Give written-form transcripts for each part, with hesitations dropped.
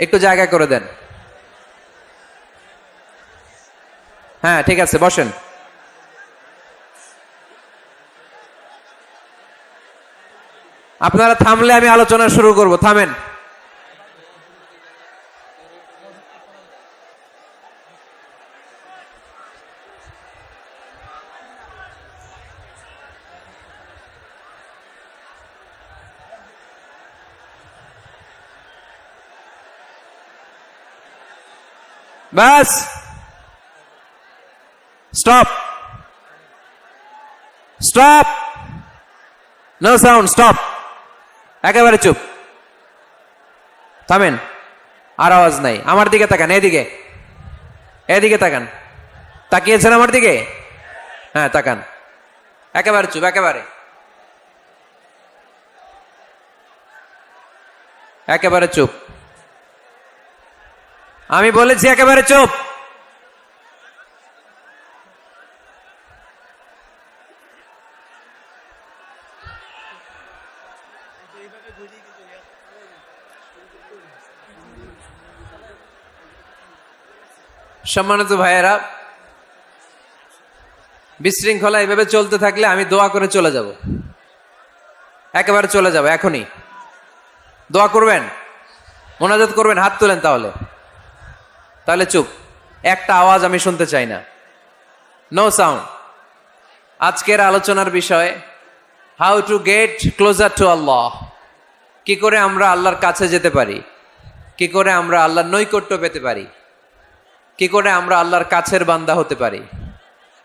একটু জায়গা করে দেন। হ্যাঁ ঠিক আছে, বসেন। আপনারা থামলে আমি আলোচনা শুরু করব, থামেন। বাস, stop, stop, no sound, stop, একেবারে চুপ, থামেন, আর আওয়াজ নাই। আমার দিকে তাকান, এদিকে, এদিকে তাকান, তাকিয়েছেন আমার দিকে? হ্যাঁ তাকান, একেবারে চুপ, একেবারে, একেবারে চুপ। আমি বলেছি একেবারে চুপ। সম্মানিত ভাইয়েরা, বিশৃঙ্খলা এভাবে চলতে থাকলে আমি দোয়া করে চলে যাব, একেবারে চলে যাব এখনই। দোয়া করবেন, মোনাজাত করবেন, হাত তোলেন, তাহলে চুপ, একটা আওয়াজ আমি শুনতে চাই না, নো সাউন্ড। আজকের আলোচনার বিষয় how to get closer to Allah. কি করে আমরা আল্লাহর কাছে যেতে পারি, কি করে আমরা আল্লাহর নৈকট্য পেতে পারি, কি করে আমরা আল্লাহর কাছের বান্দা হতে পারি।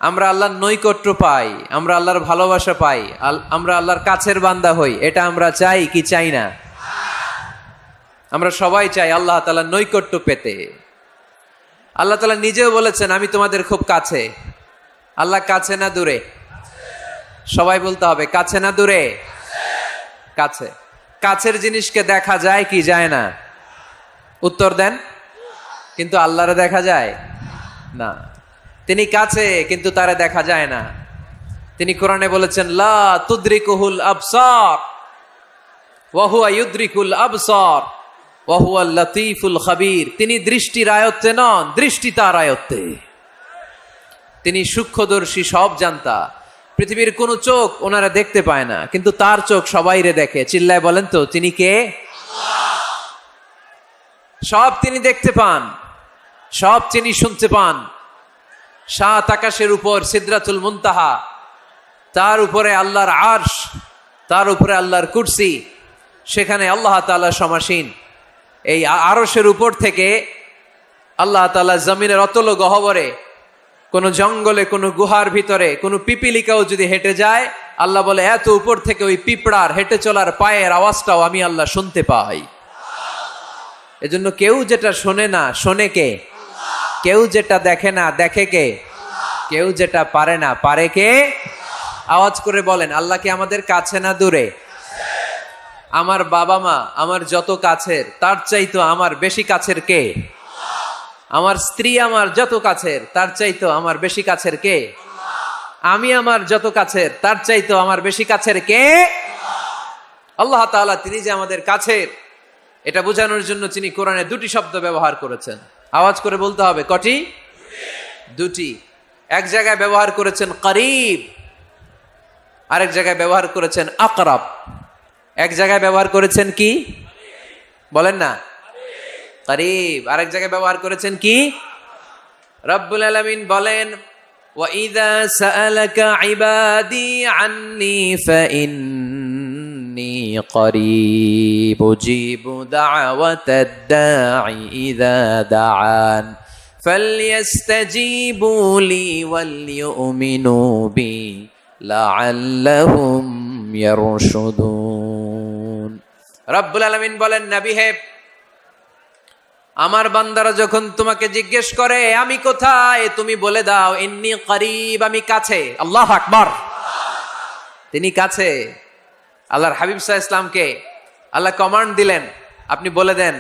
আমরা আল্লাহর নৈকট্য পাই, আমরা আল্লাহর ভালোবাসা পাই, আমরা আল্লাহর কাছের বান্দা হই, এটা আমরা চাই কি চাই না? আমরা সবাই চাই আল্লাহ তাআলার নৈকট্য পেতে। আল্লাহ তাআলা নিজেও বলেছেন আমি তোমাদের খুব কাছে। আল্লাহ কাছে না দূরে? সবাই বলতে হবে, কাছে না দূরে? কাছে। কাছের জিনিসকে দেখা যায় কি যায় না? উত্তর দেন। কিন্তু আল্লাহরে দেখা যায় না। তিনি কাছে কিন্তু তারে দেখা যায় না। তিনি কোরআনে বলেছেন লা তুদরিকুহুল আবসার ওয়া হুয়া ইউদরিকুল আবসার ওয়া হুয়াল লাতীফুল খাবীর। তিনি দৃষ্টির আয়ত্তে নন, দৃষ্টি তার আয়ত্তে। তিনি সূক্ষ্মদর্শী, সব জানতা। পৃথিবীর কোন চোখ ওনারা দেখতে পায় না, কিন্তু তার চোখ সবাইরে দেখে। চিল্লায় বলেন তো তিনি কে? সব তিনি দেখতে পান, সব তিনি শুনতে পান। সাত আকাশের উপর সিদরাতুল মুনতাহা, তার উপরে আল্লাহর আরশ, তার উপরে আল্লাহর কুরসি, সেখানে আল্লাহ তাআলা সমাসীন। এই আরশের উপর থেকে আল্লাহ তাআলা জমিনের অতল গহ্বরে, কোন জঙ্গলে, কোন গুহার ভিতরে কোন পিপিলিকাও যদি হেঁটে যায়, আল্লাহ বলে এত উপর থেকে ওই পিঁপড়ার হেঁটে চলার পায়ের আওয়াজটাও আমি আল্লাহ শুনতে পাই। এজন্য কেউ যেটা শোনে না, শোনে কে? কেউ যেটা দেখে না, দেখে কে? কেউ যেটা পারে না, পারে কে? আওয়াজ করে বলেন, আল্লাহ কি আমাদের কাছে না দূরে? আমার বাবা মা আমার যত কাছের, তার চাইতো আমার বেশি কাছের কে? আমার স্ত্রী আমার যত কাছের, তার চাইতো আমার বেশি কাছের কে? আমি আমার যত কাছের, তার চাইতো আমার বেশি কাছের কে? আল্লাহ তাআলা। তিনি যে আমাদের কাছের, এটা বোঝানোর জন্য তিনি কোরআনে দুটি শব্দ ব্যবহার করেছেন। আওয়াজ করে বলতে হবে, কটি? দুটি। এক জায়গায় ব্যবহার করেছেন করিব, আরেক জায়গায় ব্যবহার করেছেন আকরাব। এক জায়গায় ব্যবহার করেছেন কি? বলেন না, করিব। আরেক জায়গায় ব্যবহার করেছেন কি? রব্বুল আলামিন বলেন ওয়া ইযা সাআলাকা ইবাদি আন্নী ফাইন্নী করিব উজিবু দাওয়াতাদ দাঈ ইযা দাআন ফালইস্তাজিবু লি ওয়ালইউমিনু বি লাআল্লাহুম ইয়ারশুদুন। রব্বুল আলামিন বলেন, নবী হে, আমার বান্দারা যখন তোমাকে জিজ্ঞেস করে আমি কোথায়, তুমি বলে দাও ইন্নী করিব, আমি কাছে। আল্লাহু আকবার। তিনি কাছে। আল্লাহর হাবিব সাল্লাল্লাহু আলাইহি ওয়াসাল্লামকে আল্লাহ কমান্ড দিলেন, আপনি বলে দেন,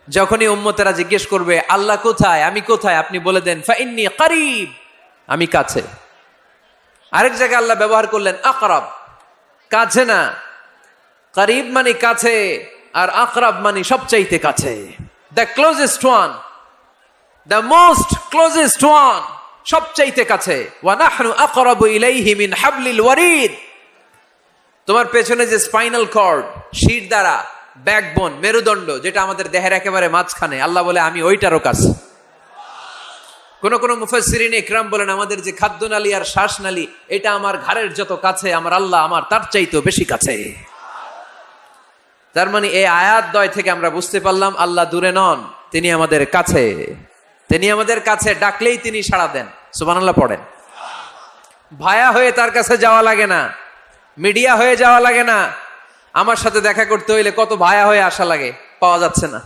যখনই উম্মতেরা জিজ্ঞেস করবে আল্লাহ কোথায়, আমি কোথায়, আপনি বলে দেন ফাইন্নী করিব, আমি কাছে। আরেক জায়গায় আল্লাহ ব্যবহার করলেন আকরাব, কাছে না। করিব মানে কাছে, আর আকরাব মানে সবচাইতে কাছে। The closest one, the most closest one, সবচাইতে কাছে। ওয়া নাহনু আকরাবু ইলাইহি মিন হাবলিল ওয়ারিদ। তোমার পেছনে যে স্পাইনাল কর্ড, শির দ্বারা, ব্যাকবোন, মেরুদণ্ড, যেটা আমাদের দেহের একেবারে মাঝখানে, আল্লাহ বলে আমি ওইটারও কাছে। কোন কোন মুফাসসিরিন ইকরাম বলেন আমাদের যে খাদ্যনালী আর শ্বাসনালী, এটা আমার ঘাড়ের যত কাছে, আমার আল্লাহ আমার তার চাইতেও বেশি কাছে। তার মানে এই আয়াত দ্বয় থেকে আমরা বুঝতে পারলাম আল্লাহ দূরে নন, তিনি আমাদের কাছে। তিনি আমাদের কাছে, ডাকলেই তিনি সাড়া দেন। সুবহানাল্লাহ পড়েন। ভায়া হয়ে তার কাছে যাওয়া লাগে না, মিডিয়া হয়ে যাওয়া লাগে না। আমার সাথে দেখা করতে হইলে কত ভায়া হয়ে আসা লাগে, পাওয়া যাচ্ছে না।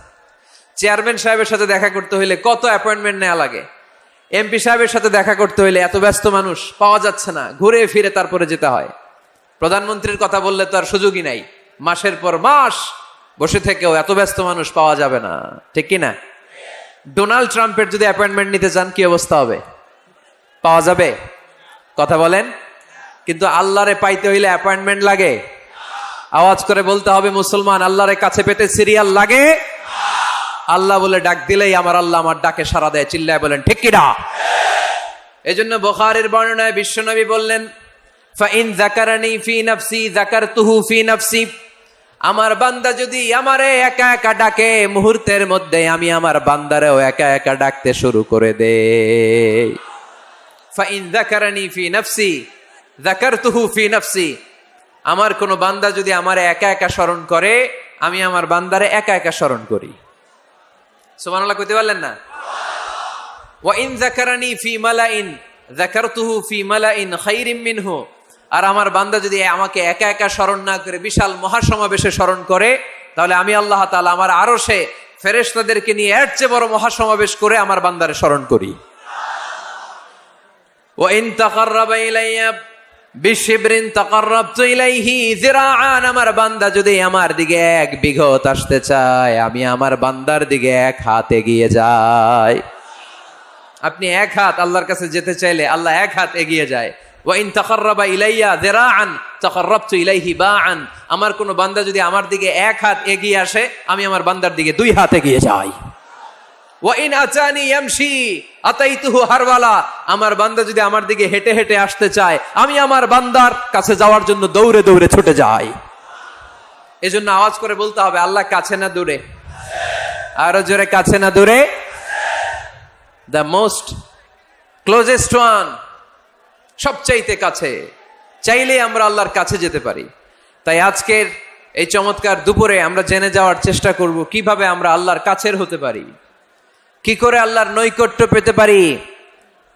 চেয়ারম্যান সাহেবের সাথে দেখা করতে হইলে কত অ্যাপয়েন্টমেন্ট নেওয়া লাগে। এমপি সাহেবের সাথে দেখা করতে হইলে এত ব্যস্ত মানুষ, পাওয়া যাচ্ছে না, ঘুরে ফিরে তারপরে যেতে হয়। প্রধানমন্ত্রীর কথা বললে তো আর সুযোগই নাই, মাসের পর মাস বসে থেকেও এত ব্যস্ত মানুষ পাওয়া যাবে না, ঠিক কি না? ডোনাল্ড ট্রাম্পের যদি অ্যাপয়েন্টমেন্ট নিতে চান কি অবস্থা হবে? পাওয়া যাবে? কথা বলেন। কিন্তু আল্লাহরে পাইতে হইলে অ্যাপয়েন্টমেন্ট লাগে। আওয়াজ করে বলতে হবে মুসলমান, আল্লাহরে কাছে পেতে সিরিয়াল লাগে। আল্লাহ বলে ডাক দিলেই আমার আল্লাহ আমার ডাকে সাড়া দেয়। চিল্লায় বলেন ঠিক কিনা? এজন্য বুখারীর বর্ণনায় বিশ্বনবী বললেন, ফাইন যাকারানি ফি নাফসি যাকারতুহু ফি নাফসি। আমার বান্দা যদি আমারে একা একা ডাকে, মুহূর্তের মধ্যে আমি আমার বান্দারেও একা একা ডাকতে শুরু করে দেই। ফাইন যাকারানি ফি নাফসি যাকারতুহু ফি নাফসি। আমার কোন বান্দা যদি আমারে একা একা স্মরণ করে, আমি আমার বান্দারে একা একা স্মরণ করি। সুবহানাল্লাহ কইতে পারলেন না? ওয়া ইন যাকারানি ফি মালাইন যাকারতুহু ফি মালাইন খায়রিম মিনহু। আর আমার বান্দা যদি আমাকে একা একা স্মরণ না করে বিশাল মহাসমাবেশে স্মরণ করে, তাহলে আমি আল্লাহ তাআলা আমার আরশে ফেরেশতাদেরকে নিয়ে এর চেয়ে বড় মহাসমাবেশ করে আমার বান্দারে স্মরণ করি। ওয়া ইন তাকাররাবা ইলাইয়া বিশিবরিন তাকাররাবতু ইলাইহি যিরাআন। আমার বান্দা যদি আমার দিকে 1 বিঘত আসতে চায়, আমি আমার বান্দার দিকে 1 হাত এগিয়ে যাই। আপনি 1 হাত আল্লাহর কাছে যেতে চাইলে আল্লাহ 1 হাত এগিয়ে যায়। ওয়া ইন তাকাররাবা ইলাইয়া যিরাআন তাকাররাবতু ইলাইহি বাআন। আমার কোন বান্দা যদি আমার দিকে 1 হাত এগিয়ে আসে, আমি আমার বান্দার দিকে 2 হাত এগিয়ে যাই। ওয়া ইন আতানি ইয়ামশি আতাইতুহু হারওয়ালা। আমার বান্দা যদি আমার দিকে হেঁটে হেঁটে আসতে চায়, আমি আমার বান্দার কাছে যাওয়ার জন্য দৌড়ে দৌড়ে ছুটে যাই। এজন্য আওয়াজ করে বলতে হবে, আল্লাহ কাছে না দূরে? আরো জোরে, কাছে না দূরে? দ্য মোস্ট ক্লোজেস্ট ওয়ান, সবচাইতে কাছে। চাইলে আমরা আল্লাহর কাছে যেতে পারি। তাই আজকের এই চমৎকার দুপুরে আমরা জেনে যাওয়ার চেষ্টা করব কিভাবে আমরা আল্লাহর কাছের হতে পারি, কি করে আল্লাহর নৈকট্য পেতে পারি,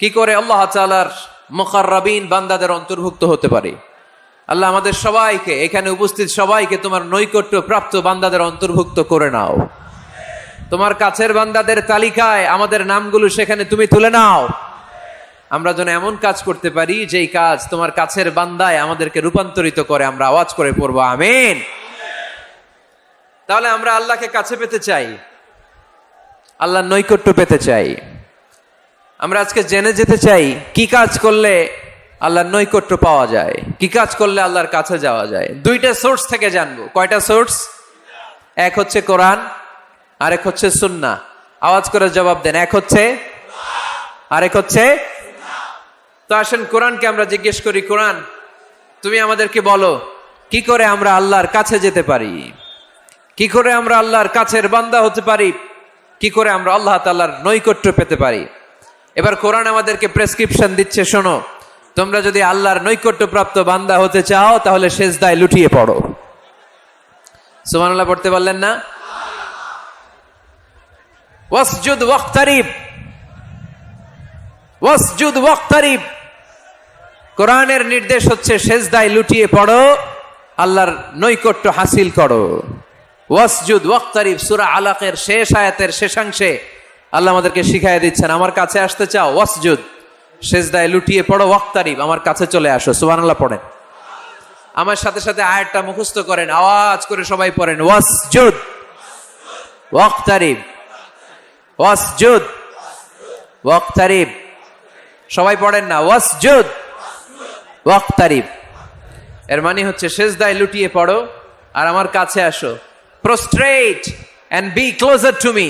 কি করে আল্লাহ তাআলার মুকাররাবিন বান্দাদের অন্তর্ভুক্ত হতে পারি। আল্লাহ আমাদের সবাইকে, এখানে উপস্থিত সবাইকে তোমার নৈকট্য প্রাপ্ত বান্দাদের অন্তর্ভুক্ত করে নাও। তোমার কাছের বান্দাদের তালিকায় আমাদের নামগুলো সেখানে তুমি তুলে নাও। আমরা যেন এমন কাজ করতে পারি যেই কাজ তোমার কাছের বান্দায় আমাদেরকে রূপান্তরিত করে। আমরা আওয়াজ করে পড়বো আমিন। তাহলে আমরা আল্লাহকে কাছে পেতে চাই, আল্লাহর নৈকট্য পেতে চাই। আমরা আজকে জেনে যেতে চাই কি কাজ করলে আল্লাহর নৈকট্য পাওয়া যায়, কি কাজ করলে আল্লাহর কাছে যাওয়া যায়। 2টা সোর্স থেকে জানবো। কয়টা সোর্স? এক হচ্ছে কোরআন, আরেক হচ্ছে সুন্নাহ। আওয়াজ করে জবাব দেন, এক হচ্ছে, আরেক হচ্ছে। তো আসেন কোরআনকে আমরা জিজ্ঞেস করি, কোরআন তুমি আমাদেরকে বলো কি করে আমরা আল্লাহর কাছে যেতে পারি, কি করে আমরা আল্লাহর কাছের বান্দা হতে পারি, কি করে আমরা আল্লাহ তাআলার নৈকট্য পেতে পারি। এবার কোরআন আমাদেরকে প্রেসক্রিপশন দিচ্ছে, শোনো, তোমরা যদি আল্লাহর নৈকট্য প্রাপ্ত বান্দা হতে চাও তাহলে সেজদায় লুটিয়ে পড়ো। সুবহানাল্লাহ পড়তে পারলেন না? ওয়াসজুদ ওয়াক্তারিব, ওয়াসজুদ ওয়াক্তারিব। কোরআনের নির্দেশ হচ্ছে সেজদায় লুটিয়ে পড়ো, আল্লাহর নৈকট্য হাসিল করো। ওয়াসজুদ ওয়াক্তারিব সূরা আলাকের শেষ আয়াতের শেষাংশে আল্লাহ আমাদেরকে শিখাইয়া দিচ্ছেন, আমার কাছে আসতে চাও, ওয়াসজুদ, সেজদায় লুটিয়ে পড়ো, ওয়াক্তারিব, আমার কাছে চলে আসো। সুবহানাল্লাহ পড়েন। আমার সাথে সাথে আয়াতটা মুখস্থ করেন, আওয়াজ করে সবাই পড়েন, ওয়াসজুদ ওয়াক্তারিব, ওয়াসজুদ ওয়াক্তারিব। সবাই পড়েন না, ওয়াসজুদ ওয়াক্তারিব। এর মানে হচ্ছে সেজদায় লুটিয়ে পড়ো আর আমার কাছে আসো। Prostate and be closer to me.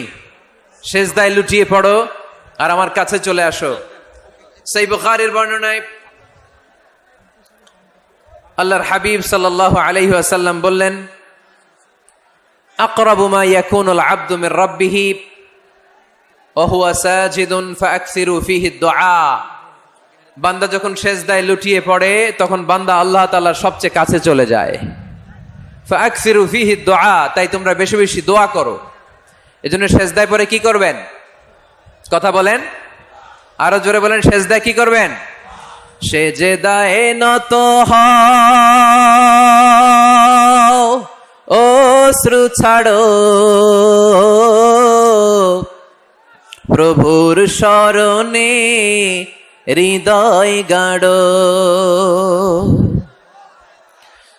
সেজদায় লুটিয়ে পড়ো আর আমার কাছে চলে আসো। সহিহ বুখারীর বর্ণনায় আল্লাহর হাবিব সাল্লাল্লাহু আলাইহি ওয়াসাল্লাম বললেন, আকরাবু মা ইয়াকুনুল আবদু মির রাব্বিহি ওয়া হুয়া সাজিদুন ফাআকসিরু ফীহি দুআ। বান্দা যখন সেজদায় লুটিয়ে পড়ে তখন বান্দা আল্লাহ তাআলার সবচেয়ে কাছে চলে যায়। ফাআকসিরু ফীহি দুআ, তাই তোমরা বেশি বেশি দোয়া করো। এজন্য সেজদায় পড়ে কি করবেন? কথা বলেন, আরো জোরে বলেন, সেজদায় কি করবেন? সেজদায় নত হও, অশ্রু ছাড়ো, প্রভুর শরণে হৃদয় গাড়ো।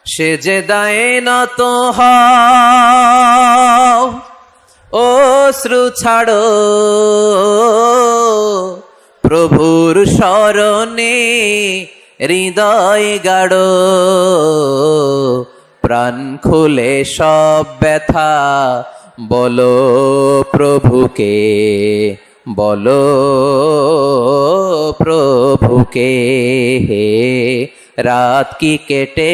সেজদায় নত হও, অশ্রু ছাড়ো, প্রভুর শরণে হৃদয় গাড়ো। প্রাণ খুলে সব ব্যথা বলো প্রভুকে, বলো প্রভুকে। রাত কি কেটে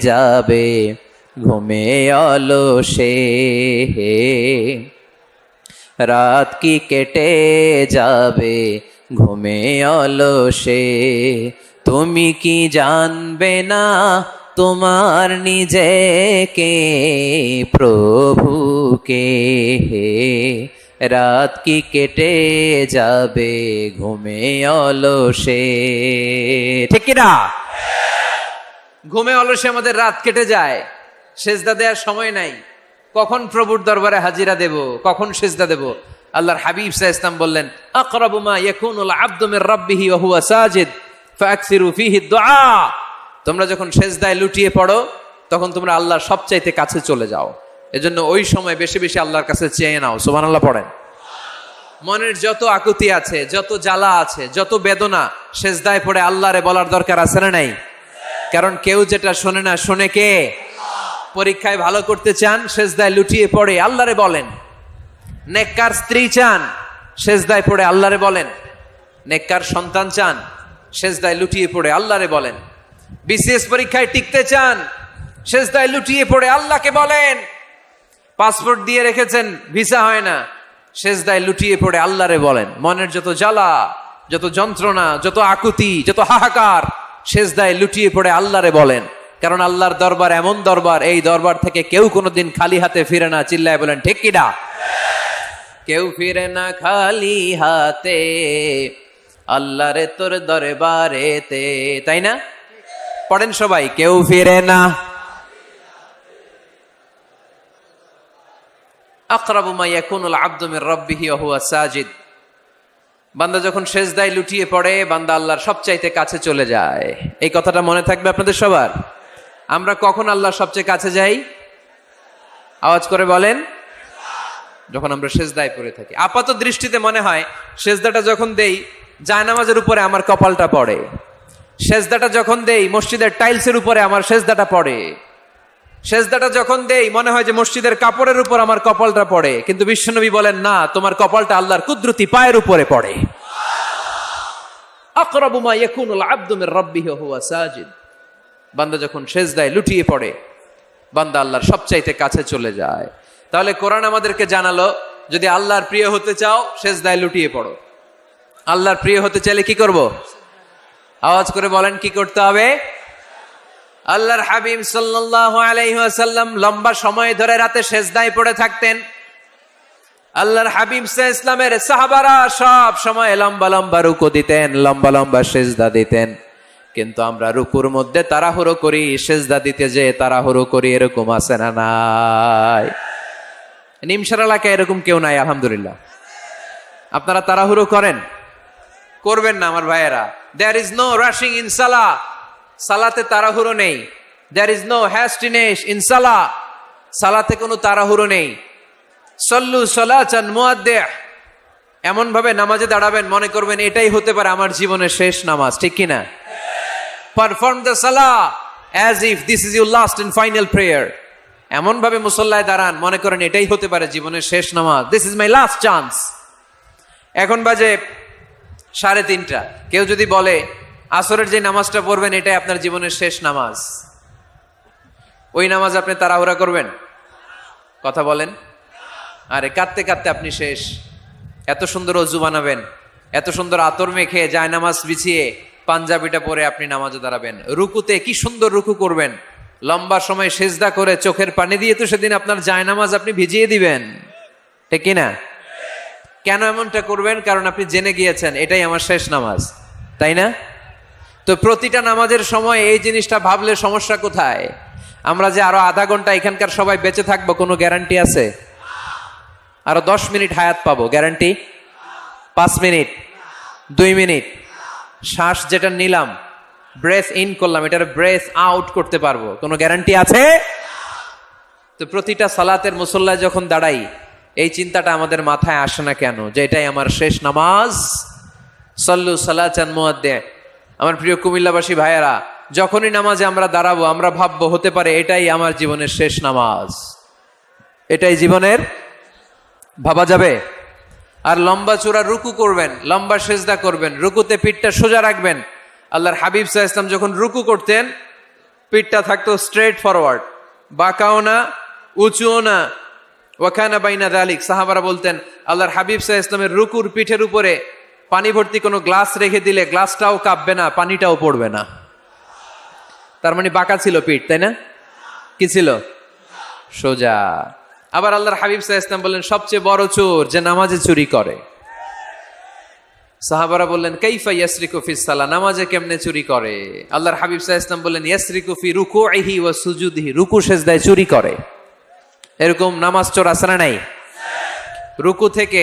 যাবে ঘুমে অলসে, রাত কি কেটে যাবে ঘুমে অলসে। তুমি কি জানবে না তোমার নিজেকে প্রভুকে, রাত কি কেটে যাবে ঘুমে অলসে। ঠিক কি না? ঘুমে অলসে আমাদের রাত কেটে যায়, সেজদা দেওয়ার সময় নাই। কখন প্রভুর দরবারে হাজিরা দেব, কখন সেজদা দেব? আল্লাহর হাবিব সাল্লাল্লাহু আলাইহি ওয়াসাল্লাম বললেন, আকরাবু মা ইয়াকুনুল আবদু মির রাব্বিহি ওয়া হুয়া সাজিদ ফাআকসিরু ফীহি দুআ। তোমরা যখন সেজদায় লুটিয়ে পড়ো তখন তোমরা আল্লাহর সবচাইতে কাছে চলে যাও। এজন্য ওই সময় বেশি বেশি আল্লাহর কাছে চেয়ে নাও। সুবহানাল্লাহ পড়েন। মনের যত আকুতি আছে, যত জ্বালা আছে, যত বেদনা, সেজদায় পড়ে আল্লাহরে বলার দরকার আছে না নাই? কারণ কেউ যেটা শোনে না, শোনে কে? পরীক্ষায় ভালো করতে চান, সেজদায় লুটিয়ে পড়ে আল্লাহরে বলেন। নেককার স্ত্রী চান, সেজদায় পড়ে আল্লাহরে বলেন। নেককার সন্তান চান, সেজদায় লুটিয়ে পড়ে আল্লাহরে বলেন। বিসিএস পরীক্ষায় টিকতে চান, সেজদায় লুটিয়ে পড়ে আল্লাহকে বলেন। পাসপোর্ট দিয়ে রেখেছেন, ভিসা হয় না, সেজদায় লুটিয়ে পড়ে আল্লাহরে বলেন। মনের যত জ্বালা, যত যন্ত্রণা, যত আকুতি, যত হাহাকার, সেজদায় লুটিয়ে পড়ে আল্লাহরে বলেন। কারণ আল্লাহর দরবার এমন দরবার, এই দরবার থেকে কেউ কোনোদিন খালি হাতে ফিরে না। চিল্লায় বলেন ঠিক কি না? কেউ ফিরে না খালি হাতে আল্লাহরে তোর দরবারেতে, তাই না? পড়েন সবাই, কেউ ফিরে না। আকরাবু মা ইয়াকুনুল আবদু মির রাব্বিহি ওয়া হুয়া সাজিদ। বান্দা যখন সেজদায় লুটিয়ে পড়ে বান্দা আল্লাহর সবচাইতে কাছে চলে যায়। এই কথাটা মনে থাকবে আপনাদের সবার। আমরা কখন আল্লাহর সবচেয়ে কাছে যাই? আওয়াজ করে বলেন, যখন আমরা সেজদায় পড়ে থাকি। আপাত দৃষ্টিতে মনে হয় সেজদাটা যখন দেই জায়নামাজের উপরে আমার কপালটা পড়ে, সেজদাটা যখন দেই মসজিদের টাইলসের উপরে আমার সেজদাটা পড়ে, সেজদাটা যখন দেই মনে হয় যে মসজিদের কাপড়ের উপর আমার কপালটা পড়ে। কিন্তু বিশ্বনবী বলেন না, তোমার কপালটা আল্লাহর কুদরতি পায়ের উপরে পড়ে। আকরাবু মা ইয়াকুনুল আবদু মির রাব্বিহি ওয়া হুয়া সাজিদ। বান্দা যখন সেজদায় লুটিয়ে পড়ে বান্দা আল্লাহর সবচাইতে কাছে চলে যায়। তাহলে কোরআন আমাদেরকে জানালো, যদি আল্লাহর প্রিয় হতে চাও সেজদায় লুটিয়ে পড়ো। আল্লাহর প্রিয় হতে চাইলে কি করব? আওয়াজ করে বলেন কি করতে হবে? আল্লাহর হাবিব সাল্লাল্লাহু আলাইহি ওয়াসাল্লাম লম্বা সময় ধরে রাতে সেজদায় পড়ে থাকতেন। আল্লাহর হাবিব সাল্লাল্লাহু আলাইহি ওয়াসাল্লামের সাহাবারা সব সময় লম্বা লম্বা রুকু দিতেন, লম্বা লম্বা সেজদা দিতেন। কিন্তু আমরা রুকুর মধ্যে তাড়াহুড়ো করি, সেজদা দিতে যে তাড়াহুড়ো করি, এরকম আছে না নাই? নিমসার এলাকায় এরকম কেউ নাই আলহামদুলিল্লাহ। আপনারা তাড়াহুড়ো করেন? করবেন না আমার ভাইয়েরা। There is no rushing in salah. সালাতে তাড়াহুড়ো নেই। There is no hastiness in salah. সালাতে কোনো তাড়াহুড়ো নেই। সল্লু সালাতান মুআদ্দিহ। এমন ভাবে নামাজে দাঁড়াবেন মনে করবেন এটাই হতে পারে আমার জীবনের শেষ নামাজ, ঠিক কি না? Perform the salah as if this is your last and final prayer. এমন ভাবে মুসল্লায় দাঁড়ান মনে করেন এটাই হতে পারে জীবনের শেষ নামাজ। This is my last chance. এখন বাজে 3:30। কেউ যদি বলে আসরের যে নামাজটা পড়বেন এটাই আপনার জীবনের শেষ নামাজ, ওই নামাজ আপনি তাড়াহুড়া করবেন? কথা বলেন। আরে কাঁদতে কাঁদতে আপনি শেষ। এত সুন্দর অজু বানাবেন, এত সুন্দর আতর মেখে যায় নামাজ বিছিয়ে পাঞ্জাবিটা পরে আপনি নামাজে দাঁড়াবেন, রুকুতে কি সুন্দর রুকু করবেন, লম্বা সময় সেজদা করে চোখের পানি দিয়ে তো সেদিন আপনার জায়নামাজ আপনি ভিজিয়ে দিবেন, ঠিক কিনা? কেন এমনটা করবেন? কারণ আপনি জেনে গিয়েছেন এটাই আমার শেষ নামাজ, তাই না? তো প্রতিটা নামাজের সময় এই জিনিসটা ভাবলে সমস্যা কোথায়? আমরা যে আরো আধা ঘন্টা এখানকার সবাই বেঁচে থাকবো কোনো গ্যারান্টি আছে? আরো 10 মিনিট হায়াত পাবো, গ্যারান্টি? 5 মিনিট, 2 মিনিট, শ্বাস যেটা নিলাম, ব্রেথ ইন করলাম, এটার ব্রেথ আউট করতে পারবো, কোনো গ্যারান্টি আছে? তো প্রতিটা সালাতের মুসল্লায় যখন দাঁড়াই এই চিন্তাটা আমাদের মাথায় আসে না কেন যে এটাই আমার শেষ নামাজ? সল্লু সালাতান মুআদ্দিন। আমার প্রিয় কুমিল্লাবাসী ভাইয়েরা, যখনই নামাজে আমরা দাঁড়াবো আমরা ভাববো হতে পারে এটাই আমার জীবনের শেষ নামাজ, এটাই জীবনের, ভাবা যাবে? আর লম্বা চূড়া রুকু করবেন, লম্বা সেজদা করবেন, রুকুতে পিঠটা সোজা রাখবেন। আল্লাহর হাবিব সাল্লাল্লাহু আলাইহি ওয়াসাল্লাম যখন রুকু করতেন পিঠটা থাকতো স্ট্রেট ফরওয়ার্ড, বাঁকাও না উঁচুও না, ওয়াকানা বাইনা যালিক। সাহাবারা বলতেন আল্লাহর হাবিব সাল্লাল্লাহু আলাইহি ওয়াসাল্লামের রুকুর পিঠের উপরে পানি ভর্তি কোনো গ্লাস রেখে দিলে গ্লাসটাও কাঁপবে না, পানিটাও পড়বে না। তার মানে বাঁকা ছিল পিঠ, তাই না? কি ছিল? সোজা। আবার আল্লাহর হাবিব সাল্লাল্লাহু আলাইহি ওয়াসাল্লাম বললেন সবচেয়ে বড় চোর যে নামাজে চুরি করে। সাহাবারা বললেন কাইফা ইয়াসরিকু ফিস সালাহ, নামাজে কেমনে চুরি করে? আল্লাহর হাবিব সাল্লাল্লাহু আলাইহি ওয়াসাল্লাম বললেন ইয়াসরিকু ফি রুকুইহি ওয়া সুজুদিহি, রুকু সেজদায় চুরি করে। এরকম নামাজ চোর আছে না নাই? রুকু থেকে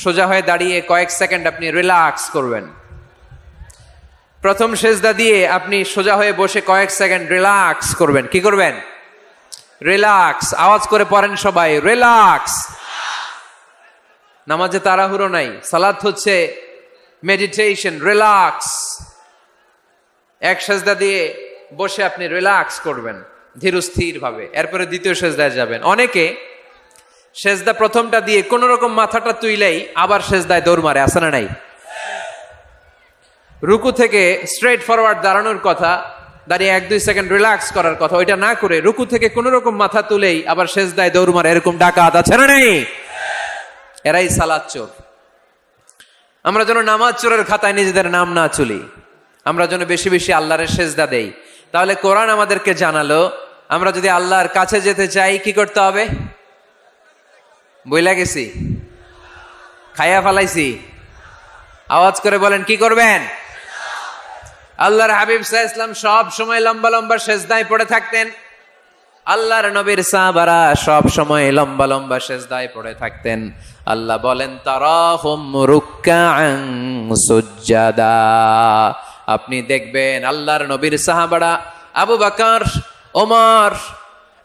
সোজা হয়ে দাঁড়িয়ে কয়েক সেকেন্ড আপনি রিল্যাক্স করবেন। প্রথম সেজদা দিয়ে আপনি সোজা হয়ে বসে কয়েক সেকেন্ড রিল্যাক্স করবেন। কি করবেন? রিল্যাক্স। আওয়াজ করে পড়েন সবাই, রিল্যাক্স। নামাজে তাড়াহুড়ো নাই, সালাত হচ্ছে মেডিটেশন, রিল্যাক্স। এক সেজদা দিয়ে বসে আপনি রিল্যাক্স করবেন ধীরস্থির ভাবে, এরপরে দ্বিতীয় সেজদায় যাবেন। অনেকে সেজদা প্রথমটা দিয়ে কোন রকম মাথাটা তুইলেই আবার সেজদায় দৌড় মারে, আছে না নাই? রুকু থেকে স্ট্রেট ফরওয়ার্ড দাঁড়ানোর কথা, দাঁড়িয়ে 1-2 সেকেন্ড রিল্যাক্স করার কথা, ওইটা না করে রুকু থেকে কোন রকম মাথা তুলেই আবার সেজদায় দৌড় মারে, এরকম ডাকাত আছে না নাই? এরাই সালাত চোর। আমরা যেন নামাজ চোরের খাতায় নিজেদের নাম না চলি, আমরা যেন বেশি বেশি আল্লাহর সেজদা দেই। তাহলে কোরআন আমাদেরকে জানালো আমরা যদি আল্লাহর কাছে যেতে চাই কি করতে হবে? বইলা গেছি, খাইয়া ফালাইছি, আওয়াজ করে বলেন কি করবেন? আল্লাহর হাবিব সাল্লাল্লাহু আলাইহি ওয়াসাল্লাম সব সময় লম্বা লম্বা সেজদায় পড়ে থাকতেন। আল্লাহর নবীর সাহাবারা সব সময় লম্বা লম্বা সেজদায় পড়ে থাকতেন। আল্লাহ বলেন তারাহুম রুকআন সুজদা। আপনি দেখবেন আল্লাহর নবীর সাহাবারা আবু বকর, ওমর,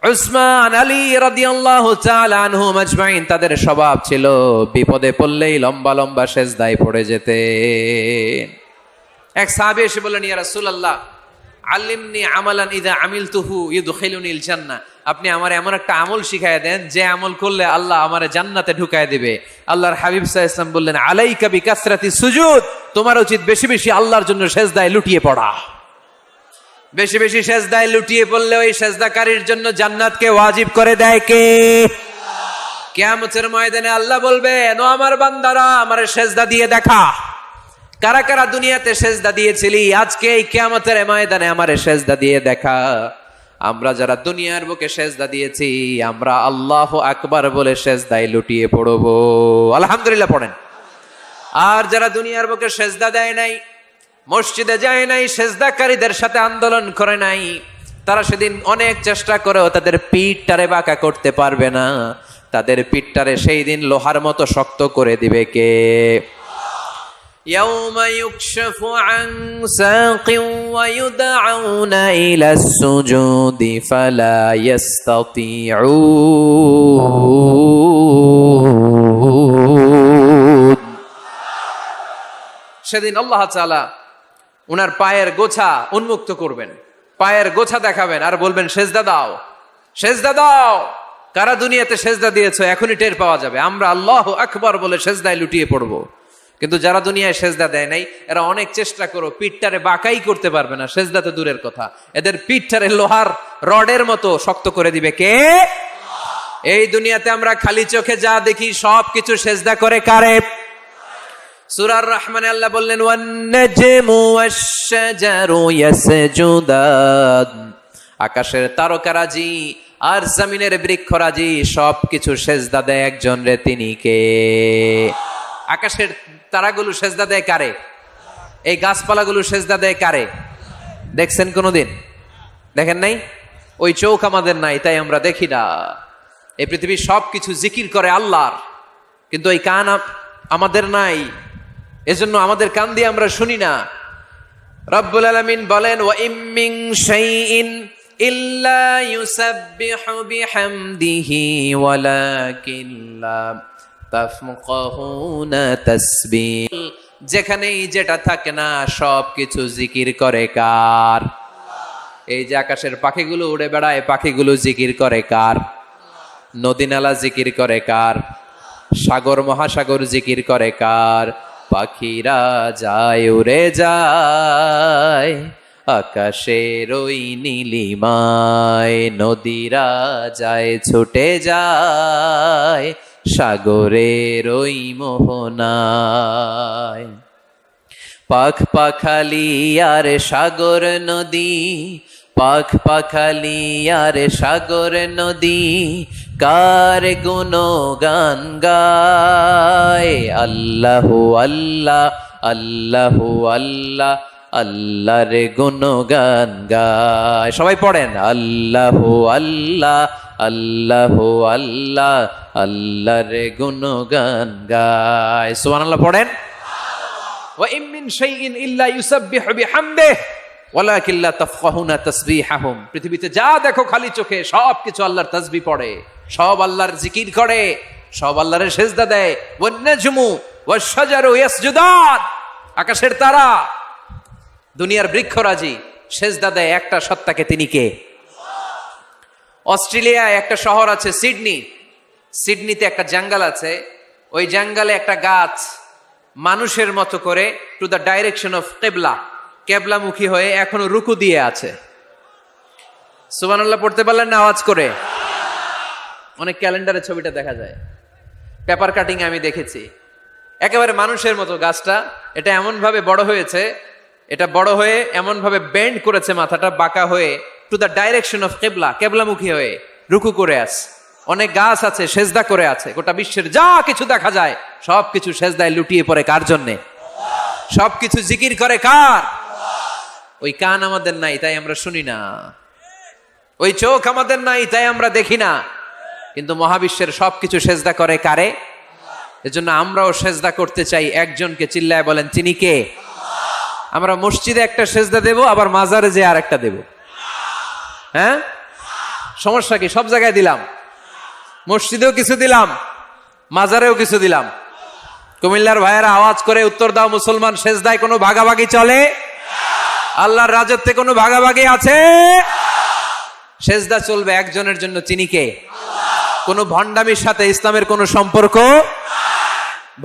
উসমান, আলী রাদিয়াল্লাহু তাআলা আনহুম আজমাইন, তাদের স্বভাব ছিল বিপদে পড়লেই লম্বা লম্বা সেজদায় পড়ে যেতেন। এক সাহাবী এসে বললেন ইয়া রাসূলুল্লাহ আল্লিমনি আমালান ইযা আমিলতুহু ইউদখিলুনিল জান্নাহ, আপনি আমারে এমন একটা আমল শিখায়া দেন যে আমল করলে আল্লাহ আমারে জান্নাতে ঢুকায় দিবে। আল্লাহর হাবিব সাল্লাল্লাহু আলাইহি ওয়াসাল্লাম বললেন আলাইকা বিকাসরাতি সুজুদ, তোমার উচিত বেশি বেশি আল্লাহর জন্য সেজদায় লুটিয়ে পড়া। বেশি বেশি সেজদায় লুটিয়ে পড়লে ওই সেজদাকারীর জন্য জান্নাতকে ওয়াজিব করে দেয় কে? কিয়ামতের ময়দানে আল্লাহ বলবেন ও আমার বান্দারা আমারে সেজদা দিয়ে দেখা, কারা কারা দুনিয়াতে সেজদা দিয়েছিলি, আজকে এই কিয়ামতের ময়দানে আমারে সেজদা দিয়ে দেখা। আমরা যারা দুনিয়ার বুকে সেজদা দিয়েছি আমরা আল্লাহু আকবার বলে সেজদায় লুটিয়ে পড়ব, আলহামদুলিল্লাহ পড়েন। আর যারা দুনিয়ার বুকে সেজদা দেয় নাই, মসজিদে যায় নাই, সেজদাকারীদের সাথে আন্দোলন করে নাই, তারা সেদিন অনেক চেষ্টা করেও তাদের পিঠটারে বাঁকা করতে পারবে না। তাদের পিঠটারে সেই দিন লোহার মতো শক্ত করে দিবে কে? ইয়াউমা ইউকশাফু আন সাকিন ওয়া ইউদআউনা ইলাস সুজুদি ফালা ইস্তাতিউন। সেদিন আল্লাহ তাআলা উনার পায়ের গোছা উন্মুক্ত করবেন, পায়ের গোছা দেখাবেন আর বলবেন সেজদা দাও, সেজদা দাও। কারা দুনিয়াতে সেজদা দিয়েছো এখনই টের পাওয়া যাবে। আমরা আল্লাহু আকবার বলে সেজদায় লুটিয়ে পড়বো। কিন্তু যারা দুনিয়ায় সেজদা দেয় নাই এরা অনেক চেষ্টা করো পিঠটারে বাঁকাই করতে পারবে না, সেজদা তো দূরের কথা, এদের পিঠটারে লোহার রডের মতো শক্ত করে দিবে কে? এই দুনিয়াতে আমরা খালি চোখে যা দেখি সব কিছু সেজদা করে কারে? সূরা রহমানে আল্লাহ বললেন ওয়ান নাজমু ওয়াশ-শাজারু ইয়াসজুদান, আকাশের তারকারাজি আর জমিনের বৃক্ষরাজি সবকিছু সেজদা দেয় একজন রে, তিনি কে? আকাশের তারাগুলো সেজদা দেয় কারে? এই গাছপালাগুলো সেজদা দেয় কারে? দেখছেন কোনোদিন? দেখেন নাই? ওই চোখ আমাদের নাই তাই আমরা দেখি না। এই পৃথিবীর সবকিছু জিকির করে আল্লাহর, কিন্তু ওই কান আমাদের নাই, এজন্য আমাদের কান দিয়ে আমরা শুনি না। রব্বুল আলামিন বলেন ওয়া ইম মিন শাইইন ইল্লা ইউসাব্বিহু বিহামদিহি ওয়ালাকিন লা তাফকাহুনা তাসবিহ, যেখানেই যেটা থাকে না সবকিছু জিকির করে কার? এই যে আকাশের পাখিগুলো উড়ে বেড়ায়, পাখিগুলো জিকির করে কার? নদী নালা জিকির করে কার? সাগর মহাসাগর জিকির করে কার? পাখিরা যায় উড়ে যায় আকাশের ওই নীলিমায়, নদীরা যায় ছুটে যায় সাগরের ওই মোহনায়। পাখ পাখালি আর সাগর নদী, পাখ পাখালি আর সাগর নদী কার গুণগান গায়? আল্লাহু আল্লাহ আল্লাহু আল্লাহ আল্লাহর গুণগান গায়। সবাই পড়েন আল্লাহু আল্লাহ আল্লাহু আল্লাহ আল্লাহর গুণগান গায়। সুবহানাল্লাহ পড়েন। ওয়া ইম মিন শাইইন ইল্লা ইউসাব্বিহু বিহামদিহি ওয়ালাকিন লা তাফকাহুনা তাসবিহাহুম, পৃথিবীতে যা দেখো খালি চোখে সবকিছু আল্লাহর তাসবিহ পড়ে, সব আল্লাহর জিকির করে, সব আল্লাহর সেজদা দেয়। ওয়ান নাজমু ওয়াশ-শাজারু ইয়াসজুদান, আকাশের তারা দুনিয়ার বৃক্ষরাজি সেজদা দেয় একটা সত্তাকে, তিনি কে? অস্ট্রেলিয়ায় একটা শহর আছে সিডনি, সিডনিতে একটা জঙ্গল আছে, ওই জঙ্গলে একটা গাছ মানুষের মতো করে টু দ্য ডাইরেকশন অফ কিবলা, কেবলামুখী হয়ে এখনো রুকু দিয়ে আছে। সুবহানাল্লাহ পড়তে পারলেন না আওয়াজ করে? অনেক ক্যালেন্ডারে ছবিটা দেখা যায়, পেপার কাটিং আমি দেখেছি, একেবারে মানুষের মতো গাছটা। এটা এমন ভাবে বড় হয়েছে, এটা বড় হয়ে এমন ভাবে বেন্ড করেছে, মাথাটা বাঁকা হয়ে টু দ্য ডাইরেকশন অফ কিবলা, কেবলামুখী হয়ে রুকু করে আছে। অনেক গাছ আছে সেজদা করে আছে। গোটা বিশ্বের যা কিছু দেখা যায় সবকিছু সেজদায় লুটিয়ে পড়ে কার জন্যে? সবকিছু জিকির করে কার? ওই কান আমাদের নাই তাই আমরা শুনি না, ওই চোখ আমাদের নাই তাই আমরা দেখি না, কিন্তু মহাবিশ্বের সবকিছু সেজদা করে কারে? এজন্য আমরাও সেজদা করতে চাই একজনকে। চিল্লায় বলেন তিনি কে? আমরা মসজিদে একটা সেজদা দেব, আবার মাজারে যে আর একটা দেব। হ্যাঁ, সমস্যা কি? সব জায়গায় দিলাম, মসজিদেও কিছু দিলাম, মাজারেও কিছু দিলাম। কুমিল্লার ভাইয়েরা আওয়াজ করে উত্তর দাও, মুসলমান সেজদায় কোনো ভাগাভাগি চলে? আল্লাহর রাজত্বে কোনো ভাগাভাগি আছে? সেজদা চলবে একজনের জন্য, তিনি কে? কোনো ভণ্ডামির সাথে ইসলামের কোনো সম্পর্ক,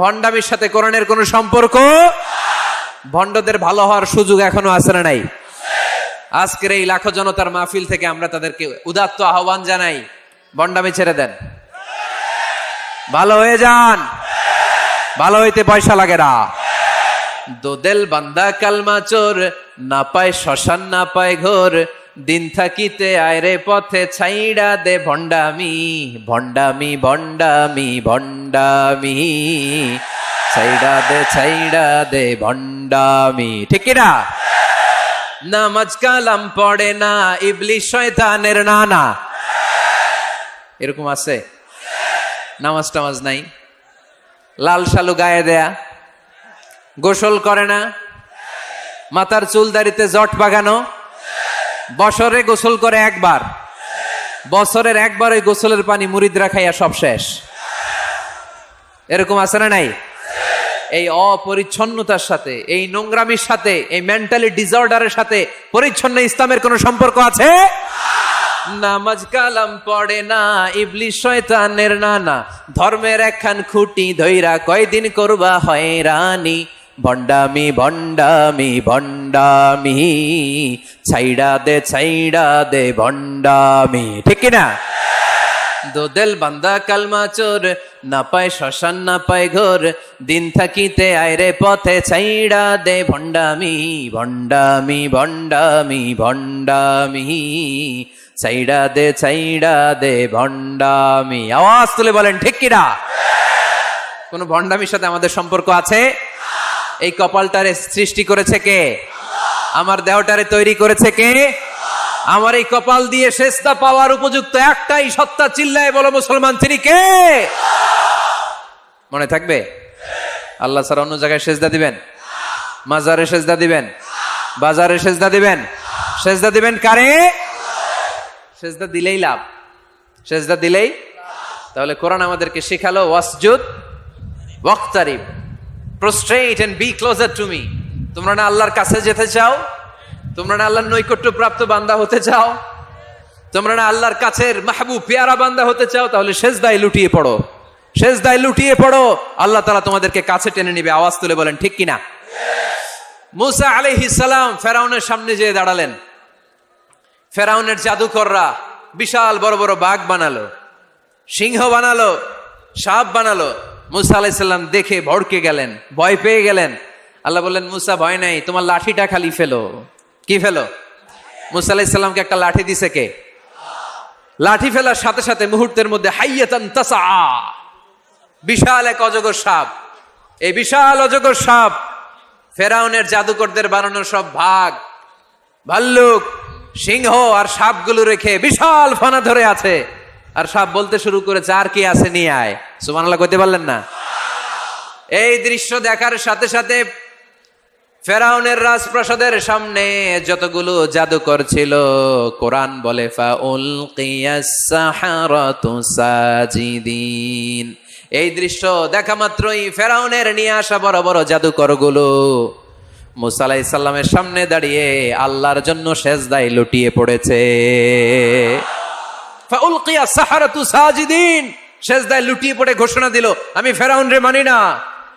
ভণ্ডামির সাথে কোরআনের কোনো সম্পর্ক। ভণ্ডদের ভালো হওয়ার সুযোগ এখনো আছে না নাই? আজকের এই লাখো জনতার মাহফিল থেকে আমরা তাদেরকে উদাত্ত আহ্বান জানাই, ভণ্ডামি ছেড়ে দেন, ভালো হয়ে যান। ভালো হইতে পয়সা লাগে না। দোদেল বান্দা কালমা চোর, না পায় শ্মশান না পায় ঘোর, দিন থাকিতে আয়রে পথে ছাইড়া দে ভণ্ডামি, ভণ্ডামি ভণ্ডামি ভণ্ডামি, ছাইড়া দে ভণ্ডামি। ঠিক কিনা? নামাজ কালাম পড়ে না, ইবলিশ শয়তানের নানা। এরকম আছে? নামাজ টামাজ নাই, লাল শালু গায়ে দেয়া, গোসল করে না, মাথার চুল দাড়িতে জট বাগানো, বছরে গোসল করে একবার, বছরের একবার ওই গোসলের পানি মুরিদরা খাইয়া সব শেষ। এরকম আছে না নাই? এই অপরিচ্ছন্নতার সাথে, এই নোংরামির সাথে, এই মেন্টালি ডিসঅর্ডারের সাথে পরিচ্ছন্ন ইসলামের কোন সম্পর্ক আছে? নামাজ কালাম পড়ে না, ইবলিস শয়তানের নানা, ধর্মের একখান খুঁটি ধইরা কয়দিন করবা হয়রানি। ভণ্ডামি ভণ্ডামি ভণ্ডামি, ছাইড়া দে ভণ্ডামি, ঠিক কিনা? দোদেল বান্দা কালমা চোর, না পায় শ্মশান না পায় ঘোর, দিন থাকিতে আয়রে পথে ছাইড়া দে ভণ্ডামি ভণ্ডামি ভণ্ডামি ভণ্ডামি, ছাইড়া দে ভণ্ডামি। আওয়াজ তুলে বলেন ঠিক কিনা? কোন ভণ্ডামির সাথে আমাদের সম্পর্ক আছে? এই কপালটারে সৃষ্টি করেছে কে? আমার দেহটারে তৈরি করেছে কে? আমার এই কপাল দিয়ে সেজদা পাওয়ার উপযুক্ত একটাই সত্তা, চিল্লায় বলো মুসলমান, তিনি কে? মনে থাকবে? আল্লাহ ছাড়া অন্য জায়গায় সেজদা দিবেন? মাজারে সেজদা দিবেন? বাজারে সেজদা দিবেন? সেজদা দিবেন কারে? সেজদা দিলেই লাভ, সেজদা দিলেই। তাহলে কোরআন আমাদেরকে শেখালো ওয়াসজুদ ওয়াক্তারিব, prostrate and be closer to me. তোমরা না আল্লাহর কাছে যেতে চাও? তোমরা না আল্লাহর নৈকট্য প্রাপ্ত বান্দা হতে চাও? তোমরা না আল্লাহর কাছের মাহবুব পেয়ারা বান্দা হতে চাও? তাহলে সেজদায় লুটিয়ে পড়ো, সেজদায় লুটিয়ে পড়ো, আল্লাহ তাআলা তোমাদেরকে কাছে টেনে নেবে। আওয়াজ তুলে বলেন ঠিক কিনা? মুসা আলাইহিস সালাম ফেরাউনের সামনে যেয়ে দাঁড়ালেন। ফেরাউনের জাদুকররা বিশাল বড় বড় বাঘ বানালো, সিংহ বানালো, সাপ বানালো। মুসা আলাইহিস সালাম দেখে ভড়কে গেলেন, ভয় পেয়ে গেলেন। আল্লাহ বললেন, মুসা ভয় নাই, তোমার লাঠিটা খালি ফেলো। কি ফেলো? মুসা আলাইহিস সালামকে একটা লাঠি দিছে কে? লাঠি ফেলার সাথে সাথে মুহূর্তের মধ্যে হাইয়াতান তাসা, বিশাল এক অজগর সাপ। এই বিশাল অজগর সাপ ফেরাউনের জাদুকরদের বানানো সব ভাগ, ভাল্লুক, সিংহ আর সাপগুলো রেখে বিশাল ফানা ধরে আছে। আর সাপ বলতে শুরু করেছে, আর কি আছে নিয়ে আয়। সুবহানাল্লাহ কইতে পারলেন না? এই দৃশ্য দেখার সাথে সাথে ফেরাউনের রাজপ্রাসাদের সামনে যতগুলো জাদুকর ছিল, কোরআন বলে ফাউলকিয়াস সাহারাতু সাজিদিন। এই দৃশ্য দেখা মাত্রই ফেরাউনের নিয়ে আসা বড় বড় জাদুকরগুলো মুসা আলাইহিস সালামের সামনে দাঁড়িয়ে আল্লাহর জন্য সেজদায় লুটিয়ে পড়েছে। ফাউলকিয়াস সাহারাতু সাজিদিন, সেজদায় লুটিয়ে পড়ে ঘোষণা দিল, আমি ফেরাউনরে মানি না,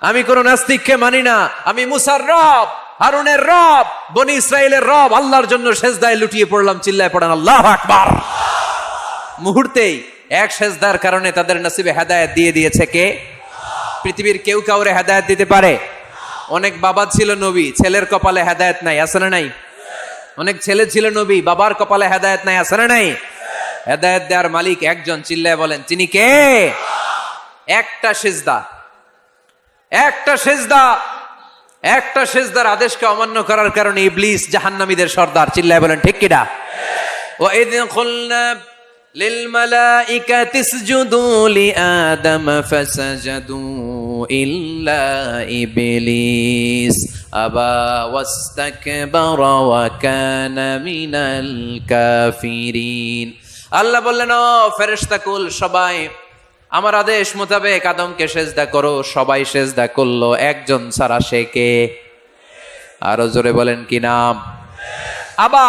আমি কোন নাস্তিককে মানি না, আমি মুসার রব, হারুনের রব, বনি ইসরাইলের রব, আল্লাহর জন্য সেজদায় লুটিয়ে পড়লাম। চিল্লায় পড়েন আল্লাহু আকবার। মুহূর্তেই এক সেজদার কারণে তাদের নসিবে হেদায়েত দিয়ে দিয়েছে কে? পৃথিবীর কেউ কাউরে হেদায়েত দিতে পারে? অনেক বাবা ছিল নবী, ছেলের কপালে হেদায়েত নাই, আছে না নাই? অনেক ছেলে ছিল নবী, বাবার কপালে হেদায়েত নাই, আছে না নাই? হেদায়েত দেওয়ার মালিক একজন, চিল্লায় বলেন তিনি কে? একটা সিজদা, একটা সিজদা, একটা সিজদার আদেশকে অমান্য করার কারণে ইবলিস জাহান্নামীদের সর্দার। চিল্লায় বলেন ঠিক কিনা? ওয়া ইয কুলনা লিল মালাইকাতি ইসজুদু লিআদম ফাসাজাদু ইল্লা ইবলিস আবা ওয়াস্তাকবারা ওয়া কানা মিনাল কাফিরিন। আল্লাহ বললেন, ও ফেরেশতাকুল সবাই আমার আদেশ মোতাবেক আদমকে সেজদা করো। সবাই সেজদা করলো, একজন ছাড়া, সে কে? আরো জোরে বলেন কি নাম? আবা,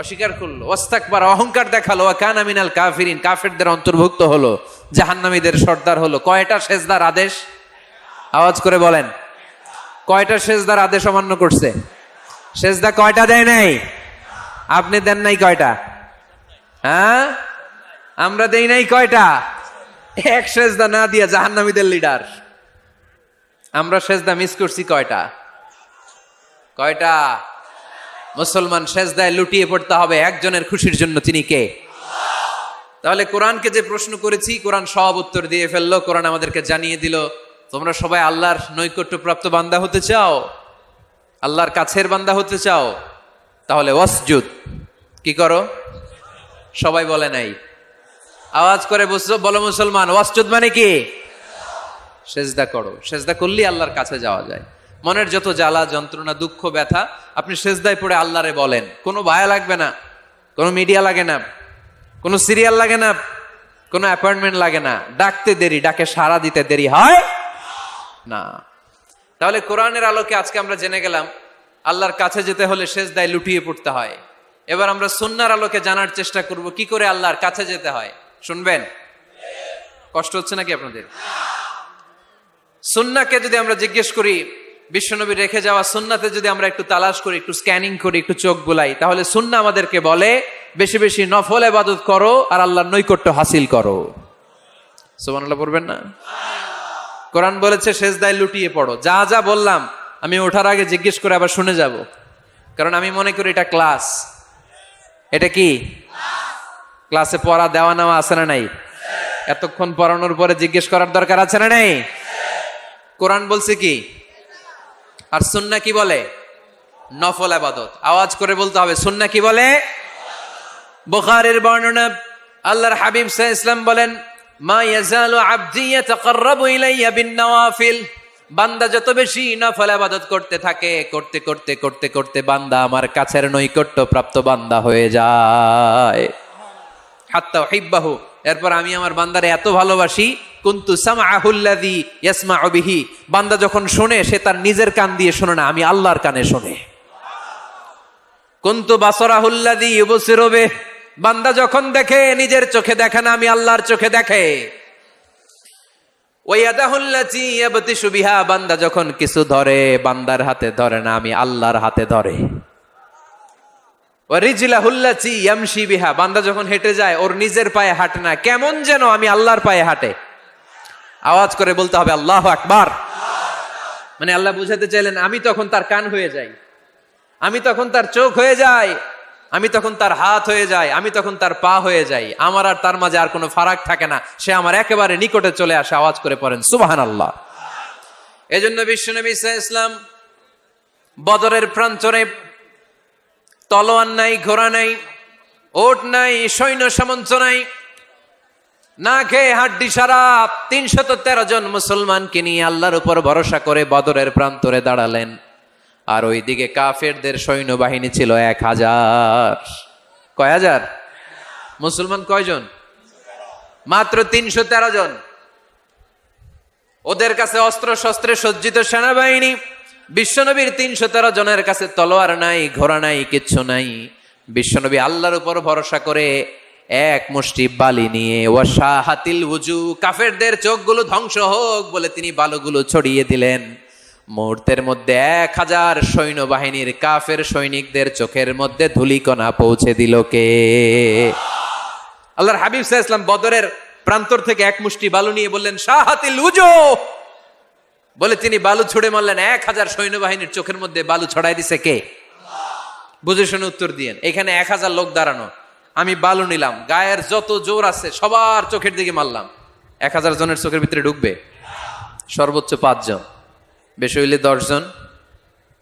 অস্বীকার করলো, ওয়াস্তাকবার, অহংকার দেখালো, ওয়া কানা মিনাল কাফিরিন, কাফেরদের অন্তর্ভুক্ত হলো, জাহান্নামীদের সর্দার হলো। কয়টা সেজদার আদেশ? আওয়াজ করে বলেন, কয়টা সেজদার আদেশ অমান্য করছে? সেজদা কয়টা দেয় নাই? আপনি দেন নাই কয়টা? হ্যাঁ, আমরা দেই নাই কয়টা? এক সেজদা না দিয়া জাহান্নামীদের লিডার। আমরা সেজদা মিস করছি কয়টা? কয়টা? মুসলমান সেজদায় লুটিয়ে পড়তে হবে একজনের খুশির জন্য, তিনি কে? তাহলে কোরআনকে যে প্রশ্ন করেছি, কোরআন সব উত্তর দিয়ে ফেললো। কোরআন আমাদেরকে জানিয়ে দিল, তোমরা সবাই আল্লাহর নৈকট্য প্রাপ্ত বান্দা হতে চাও, আল্লাহর কাছের বান্দা হতে চাও, তাহলে ওয়াসজুদ কি করো? সবাই বলে নাই, আওয়াজ করে বলো মুসলমান, ওয়াসজুদ মানে কি? সেজদা করো। সেজদা করলেই আল্লাহর কাছে যাওয়া যায়। মনের যত জ্বালা যন্ত্রণা দুঃখ ব্যথা আপনি সেজদায় পড়ে আল্লাহরে বলেন। কোনো ভায়া লাগবে না, কোনো মিডিয়া লাগে না, কোনো সিরিয়াল লাগে না, কোনো অ্যাপয়েন্টমেন্ট লাগে না। ডাকতে দেরি, ডাকে সাড়া দিতে দেরি হয় না। তাহলে কোরআনের আলোকে আজকে আমরা জেনে গেলাম আল্লাহর কাছে যেতে হলে সেজদায় লুটিয়ে পড়তে হয় এবার আমরা সুন্নাহর আলোকে জানার চেষ্টা করব কি করে আল্লাহর কাছে যেতে হয়। শুনবেন? কষ্ট হচ্ছে নাকি আপনাদের? সুন্নাহকে যদি আমরা জিজ্ঞেস করি, বিশ্বনবী রেখে যাওয়া সুন্নাতে যদি আমরা একটু তালাশ করি, একটু স্ক্যানিং করি, একটু চোখ বুলাই, তাহলে সুন্নাহ আমাদেরকে বলে বেশি বেশি নফল ইবাদত করো আর আল্লাহর নৈকট্য হাসিল করো। সুবহানাল্লাহ পড়বেন না? কোরআন বলেছে সেজদায় লুটিয়ে পড়ো। যা যা বললাম আমি ওঠার আগে জিজ্ঞেস করে আবার শুনে যাব, কারণ আমি মনে করি এটা ক্লাস। এটা কি ক্লাসে পড়া দেওয়া নেওয়া আছে না নাই? এতক্ষণ পড়ানোর পরে জিজ্ঞেস করার দরকার আছে না নাই? কোরআন বলছে কি আর সুন্নাহ কি বলে? নফল ইবাদত। আওয়াজ করে বলতে হবে, সুন্নাহ কি বলে? বুখারীর বর্ণনা, আল্লাহর হাবিব সাল্লাল্লাহু আলাইহি ওয়াসাল্লাম বলেন, মা ইয়াজালু আবদি ইয়াতাকাররাবু ইলাইয়া বিন-নওয়াফিল, বান্দা যত বেশি নফল ইবাদত করতে থাকে, করতে করতে করতে করতে বান্দা আমার কাছের নৈকট্য প্রাপ্ত বান্দা হয়ে যায়। হাত্তা উহিব্বাহু, এরপর আমি আমার বান্দারে এত ভালোবাসি, কুনতু সামআহুল্লাযী ইয়াসমাউ বিহি, বান্দা যখন শুনে সে তার নিজের কান দিয়ে শুনে না, আমি আল্লাহর কানে শুনে। কুনতু বাসরাহুল্লাযী ইউবসিরু বিহি, বান্দা যখন দেখে নিজের চোখে দেখে না, আমি আল্লাহর চোখে দেখে। ওয়ায়াদাহুল্লাতী ইয়াবতিশু বিহা, বান্দা যখন কিছু ধরে বান্দার হাতে ধরে না, আমি আল্লাহর হাতে ধরে। ওয়ারিজলাহুল্লাতী ইয়ামশি বিহা, বান্দা যখন হেঁটে যায় ওর নিজের পায়ে হাঁটে না, কেমন যেন আমি আল্লাহর পায়ে হাঁটে। আওয়াজ করে বলতে হবে আল্লাহু আকবার। মানে আল্লাহ বুঝাতে চাইলেন আমি তখন তার কান হয়ে যাই, আমি তখন তার চোখ হয়ে যাই, আমি তখন তার হাত হয়ে যাই, আমি তখন তার পা হয়ে যাই। আমার আর তার মাঝে আর কোনো ফারাক থাকে না, সে আমার একেবারে নিকটে চলে আসে। আওয়াজ করে পড়েন সুবহানাল্লাহ। এজন্য বিশ্বনবী সাল্লাল্লাহু আলাইহি ওয়াসাল্লাম বদরের প্রান্তরে তলোয়ার নাই, ঘোড়া নাই, ওট নাই, সৈন্য সামন্ত নাই, না খেয়ে হাড্ডি সারা 313 জন মুসলমানকে নিয়ে আল্লাহর উপর ভরসা করে বদরের প্রান্তরে দাঁড়ালেন। আর ওইদিকে কাফেরদের সৈন্যবাহিনী ছিল 1000। কয় হাজার? মুসলমান কয়জন? মাত্র 313 জন। ওদের কাছে অস্ত্র শস্ত্রে সজ্জিত সেনাবাহিনী। বিশ্বনবীর 313 জনের কাছে তলোয়ার নাই, ঘোড়া নাই, কিচ্ছু নাই। বিশ্বনবী আল্লাহর উপর ভরসা করে এক মুষ্টি বালি নিয়ে, ওয়াশাহাতিল ওযু, কাফেরদের চোখগুলো ধ্বংস হোক বলে তিনি বালুগুলো ছড়িয়ে দিলেন। মুহূর্তের মধ্যে 1000 সৈন্যবাহিনীর কাফের সৈনিকদের চোখের মধ্যে ধূলিকণা পৌঁছে দিল কে? আল্লাহর হাবিব সাল্লাল্লাহু আলাইহি ওয়াসাল্লাম বদরের প্রান্তর থেকে এক মুষ্টি বালু নিয়ে বললেন শাহাতিল ওযু, বলে তিনি বালু ছুড়ে মারলেন। 1000 সৈন্যবাহিনীর চোখের মধ্যে বালু ছড়াই দিছে কে? বুঝে শুনে উত্তর দিয়েন। এখানে 1000 লোক দাঁড়ানো, আমি বালু নিলাম, গায়ের যত জোর আছে সবার চোখের দিকে মারলাম। 1000 জনের চোখের ভিতরে ঢুকবে? সর্বোচ্চ 5 জন, বেশি হইলে 10 জন,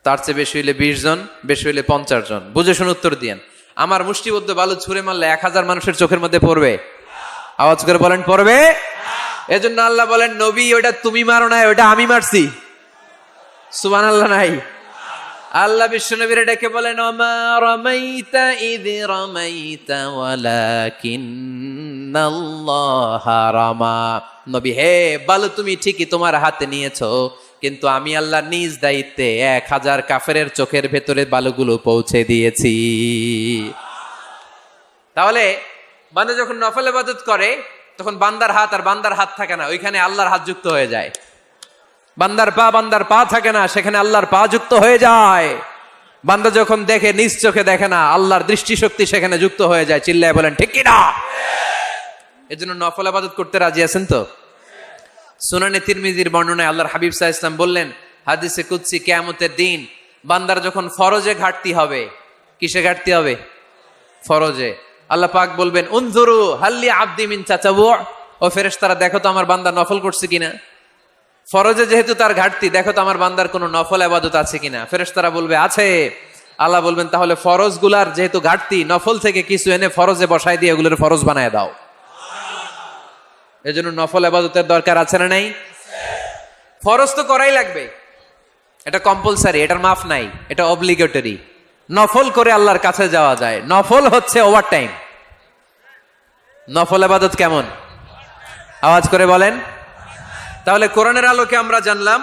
তার চেয়ে বেশি হইলে 20 জন, বেশি হইলে 50 জন। বুঝে শুনে উত্তর দিয়েন। আমার মুষ্টিবদ্ধ বালু ছুঁড়ে মারলে 1000 মানুষের চোখের মধ্যে পড়বে? আওয়াজ করে বলেন পড়বে। এজন্য আল্লাহ বলেন নবী ওটা তুমি মারো না, ওটা আমি মারছি। সুবহানাল্লাহ নাই? আল্লাহ বিশ্বনবীরে ডেকে বলেন ওমা রামাইতা ইয রামাইতা ওয়ালাকিন্নাল্লাহা রামা। নবী হে, বালু তুমি ঠিকই তোমার হাতে নিয়েছো, কিন্তু আমি আল্লাহ নিজ দায়িত্বে 1000 কাফেরের চোখের ভেতরে বালুগুলো পৌঁছে দিয়েছি। তাহলে বান্দা যখন নফল ইবাদত করে তখন বান্দার হাত আর বান্দার হাত থাকে না, ওইখানে আল্লাহর হাত যুক্ত হয়ে যায়। বান্দার পা থাকে না, সেখানে আল্লাহর পা যুক্ত হয়ে যায়। বান্দা যখন দেখে নিজ চোখে দেখে না, আল্লাহর দৃষ্টিশক্তি সেখানে যুক্ত হয়ে যায়। চিল্লায় বলেন ঠিক কি না? এজন্য নফল ইবাদত করতে রাজি আছেন তো? সুনানে তিরমিজির বর্ণনায় আল্লাহর হাবিব সাল্লাল্লাহু আলাইহি ওয়াসাল্লাম বললেন, হাদিসে কুদসি, কিয়ামতের দিন বান্দার যখন ফরজে ঘাটতি হবে, কিসে ঘাটতি হবে? ফরজে। আল্লাহ পাক বলবেন উনজুরু হাল্লি আবদি মিন তাতাওয়ু, ও ফেরেশতারা দেখো তো আমার বান্দা নফল করছে কিনা। ফরজে যেহেতু তার ঘাটতি, দেখো তো আমার বান্দার কোনো নফল ইবাদত আছে কিনা। ফেরেশতারা বলবে আছে। আল্লাহ বলবেন তাহলে ফরজ গুলার যেহেতু ঘাটতি, নফল থেকে কিছু এনে ফরজে বসাই দিয়ে এগুলোর ফরজ বানায় দাও। এজন্য নফল ইবাদতের দরকার আছে না নাই? ফরজ তো করাই লাগবে, এটা কম্পালসারি, এটার মাফ নাই, এটা অব্লিগেটরি। নফল করে আল্লাহর কাছে যাওয়া যায়। নফল হচ্ছে ওভার টাইম। নফল ইবাদত কেমন? আওয়াজ করে বলেন। তাহলে কোরআনের আলোকে আমরা জানলাম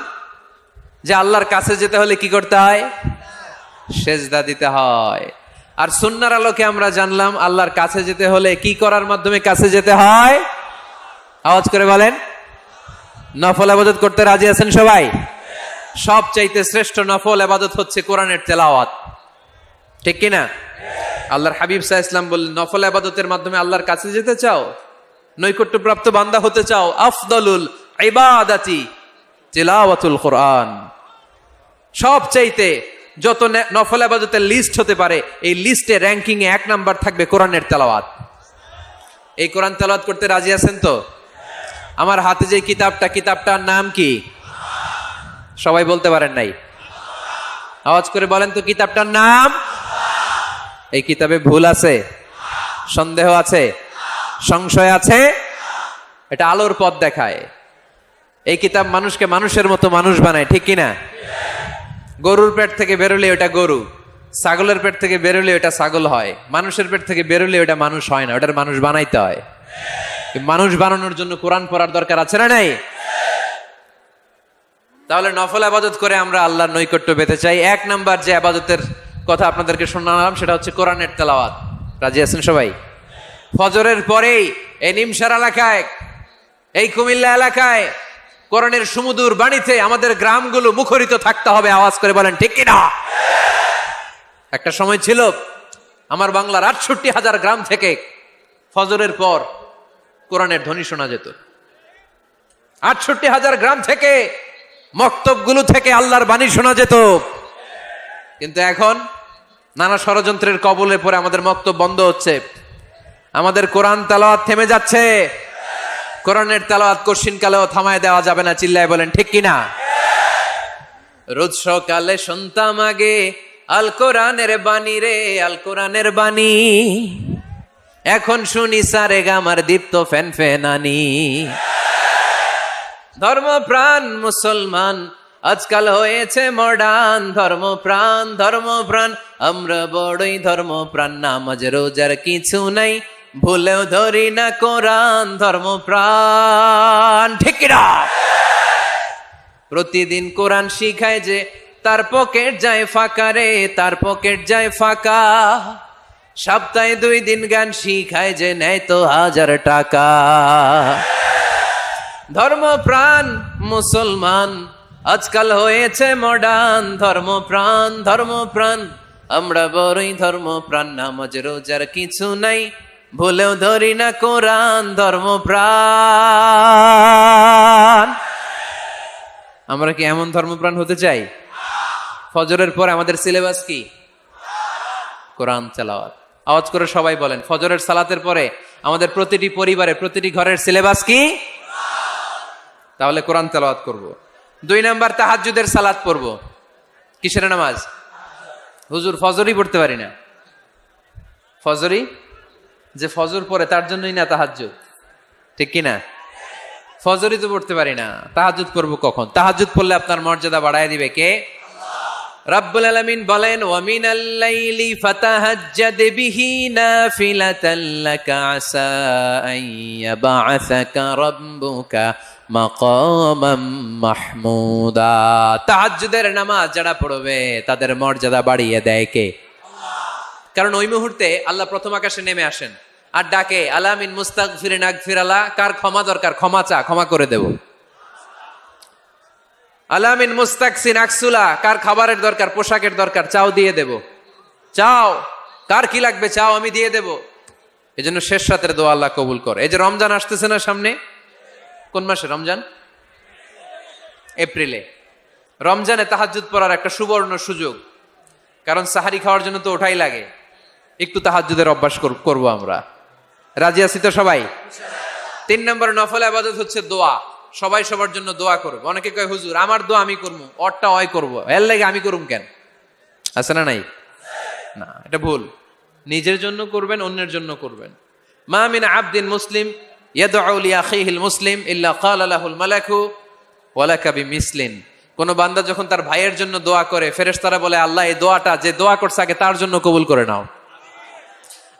যে আল্লাহর কাছে যেতে হলে কি করতে হয়? সেজদা দিতে হয়। আর সুন্নাহর আলোকে আমরা জানলাম আল্লাহর কাছে যেতে হলে কি করার মাধ্যমে কাছে যেতে হয়? আওয়াজ করে বলেন। নফল ইবাদত করতে রাজি আছেন সবাই? সবচাইতে শ্রেষ্ঠ নফল ইবাদত হচ্ছে কোরআনের তেলাওয়াত, ঠিক কিনা? আল্লাহর হাবিব সাল্লাল্লাহু আলাইহি ওয়াসাল্লাম বললেন, নফল ইবাদতের মাধ্যমে আল্লাহর কাছে যেতে চাও, নৈকট্যপ্রাপ্ত বান্দা হতে চাও, আফদলুল ইবাদাতি তিলাওয়াতুল কোরআন। সবচাইতে যত নফল ইবাদতের লিস্ট হতে পারে, এই লিস্টে র্যাঙ্কিং এ 1 নাম্বার থাকবে কোরআনের তেলাওয়াত। এই কোরআন তেলাওয়াত করতে রাজি আছেন তো? আমার হাতে যে কিতাবটার নাম কি? সবাই বলতে পারেন নাই? আওয়াজ করে বলেন তো, কিতাবটার নাম? এই কিতাবে ভুল আছে? সন্দেহ আছে? সংশয় আছে? এটা আলোর পথ দেখায়। এই কিতাব মানুষকে মানুষের মতো মানুষ বানায়, ঠিক কিনা? গরুর পেট থেকে বেরোলে ওটা গরু, ছাগলের পেট থেকে বেরোলে ওটা ছাগল হয়, মানুষের পেট থেকে বেরোলে ওটা মানুষ হয় না, ওটার মানুষ বানাইতে হয়। মানুষ বানানোর জন্য কোরআন পড়ার দরকার আছে না নাই? তাহলে নফল ইবাদত করে আমরা আল্লাহর নৈকট্য পেতে চাই। 1 নাম্বার যে ইবাদতের কথা আপনাদেরকে শোনালাম সেটা হচ্ছে কোরআনের তেলাওয়াত। রাজি আছেন সবাই? ফজরের পরেই এই নিমসার এলাকায়, এই কুমিল্লা এলাকায় কোরআনের সুমধুর বাণীতে আমাদের গ্রামগুলো মুখরিত থাকতে হবে। আওয়াজ করে বলেন ঠিক কিনা? একটা সময় ছিল আমার বাংলার 68,000 গ্রাম থেকে ফজরের পর কোরআনের ধ্বনি শোনা যেত। 68,000 গ্রাম থেকে, মক্তবগুলো থেকে আল্লাহর বাণী শোনা যেত। কিন্তু এখন নানা ষড়যন্ত্রের কবলে পড়ে আমাদের মক্তব বন্ধ হচ্ছে, আমাদের কোরআন তেলাওয়াত থেমে যাচ্ছে। কোরআনের তেলাওয়াত কশিনকালেও থামায় দেওয়া যাবে না। চিল্লায় বলেন ঠিক কিনা? রোজ সকালে শুনতাম আগে আল কোরআনের বাণী রে, আল কোরআনের বাণী। এখন শুনি সারে গামার দীপ্ত ফ্যান ফেনানি। ধর্মপ্রাণ মুসলমান আজকাল হয়েছে মডার্ন। ধর্মপ্রাণ আমরা বড়ই ধর্মপ্রাণ। নামাজ রোজার কিছু নাই, ভুলেও ধরি না কোরআন। ধর্মপ্রাণ, ঠিক কিনা? প্রতিদিন কোরআন শিখায় যে তার পকেট যায় ফাঁকা রে, তার পকেট যায় ফাঁকা। সপ্তাহে 2 দিন গান শিখায় যে নেয় তো 1000 টাকা। ধর্মপ্রাণ মুসলমান আজকাল হয়েছে মডার্ন। ধর্মপ্রাণ আমরা বড়ই ধর্মপ্রাণ। নামাজ রোজার কিছু নাই, ভুলেও ধরি না কোরআন। ধর্মপ্রাণ। আমরা কি এমন ধর্মপ্রাণ হতে চাই? ফজরের পর আমাদের সিলেবাস কি? কোরআন তেলাওয়াত। আওয়াজ করে সবাই বলেন, ফজরের সালাতের পরে আমাদের প্রতিটি পরিবারে, প্রতিটি ঘরের সিলেবাস কি? তাহলে কোরআন তেলাওয়াত করব। 2 নাম্বার তাহাজ্জুদের সালাত পড়ব। কিসের নামাজ? হুজুর ফজরই পড়তে পারি না। ফজরই যে ফজর পড়ে তার জন্যই না তাহাজ্জুদ, ঠিক কিনা? ফজরই তো পড়তে পারি না, তাহাজ্জুদ করব কখন? তাহাজ্জুদ পড়লে আপনার মর্যাদা বাড়ায় দিবে কে? রাব্বুল আলামিন বলেন, ওয়া মিনাল লাইলি ফাতাহাজ্জাদ বিহি নাফিলাতাল লাকা আসা আন ইয়াবআসাকা রাব্বুকা মাকামাম মাহমুদা। তাহাজ্জুদের নামাজ যারা পড়বে তাদের মর্যাদা বাড়িয়ে দেয় কে? কারণ ওই মুহূর্তে আল্লাহ প্রথম আকাশে নেমে আসেন আর ডাকে, আলা মিন মুস্তাগফিরিন আগফিরালা। কার ক্ষমা দরকার? ক্ষমা চা, ক্ষমা করে দেব। আলা মিন মুস্তাকসিন আকসুলা। কার খাবারের দরকার, পোশাকের দরকার, চাও দিয়ে দেব। চাও, কার কি লাগবে চাও, আমি দিয়ে দেব। এজন্য শেষ রাতের দোয়া আল্লাহ কবুল করে। এই যে রমজান আসতেছে না সামনে, কোন মাসে রমজান? এপ্রিলে। রমজানে তাহাজ্জুদ পড়ার একটা সুবর্ণ সুযোগ, কারণ সাহারি খাওয়ার জন্য তো ওঠাই লাগে। একটু তাহাজ্জুদের অভ্যাস করব আমরা। রাজি আছি তো সবাই? 3 নম্বর নফল ইবাদত হচ্ছে দোয়া। সবাই সবার জন্য দোয়া করবে। অনেকে কয়, হুজুর আমার দোয়া আমি করবো, ওরটা ওই করবো, এর লাগে আমি করুম কেন? আছে না নাই? না, এটা ভুল। নিজের জন্য করবেন, অন্যের জন্য করবেন। মা মিন আবদিন মুসলিম ইয়াদউ লিআখিহিল মুসলিম ইল্লা ক্বালা লাহুল মালাকু ওয়ালাকা বিমিসলিন। কোন বান্দা যখন তার ভাইয়ের জন্য দোয়া করে, ফেরেশতারা বলে, আল্লাহ এই দোয়াটা যে দোয়া করছে আগে তার জন্য কবুল করে নাও।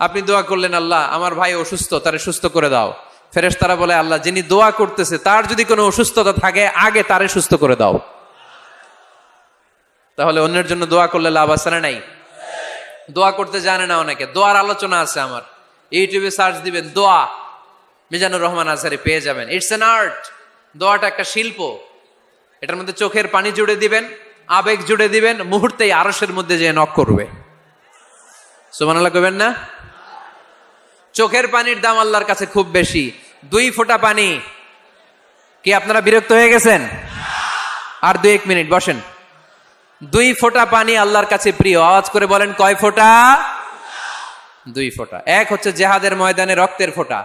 আপনি দোয়া করলেন, আল্লাহ আমার ভাই অসুস্থ, তারে সুস্থ করে দাও। ফেরেশতারা বলে, আল্লাহ যিনি দোয়া করতেছে তার যদি কোনো অসুস্থতা থাকে আগে তারে সুস্থ করে দাও। তাহলে অন্যের জন্য দোয়া করলে লাভ আছে না নাই? দোয়া করতে জানে না অনেকে, দোয়ার আলোচনা আছে আমার, ইউটিউবে সার্চ দিবেন দোয়া, মিজানুর রহমান আজহারী পেয়ে যাবেন। It's an art. দোয়াটা একটা শিল্প। এটার মধ্যে চোখের পানি জুড়ে দিবেন, আবেগ জুড়ে দিবেন, মুহূর্তেই আরশের মধ্যে যে নক করবে। সুবহানাল্লাহ কইবেন না? চোখের পানির দাম আল্লাহর কাছে খুব বেশি। 2 ফোঁটা পানি। কি আপনারা বিরক্ত হয়ে গেছেন? আর 2-1 মিনিট বসেন। 2 ফোঁটা পানি আল্লাহর কাছে প্রিয়। আওয়াজ করে বলেন কয় ফোঁটা? 2 ফোঁটা। এক হচ্ছে জিহাদের ময়দানে রক্তের ফোঁটা,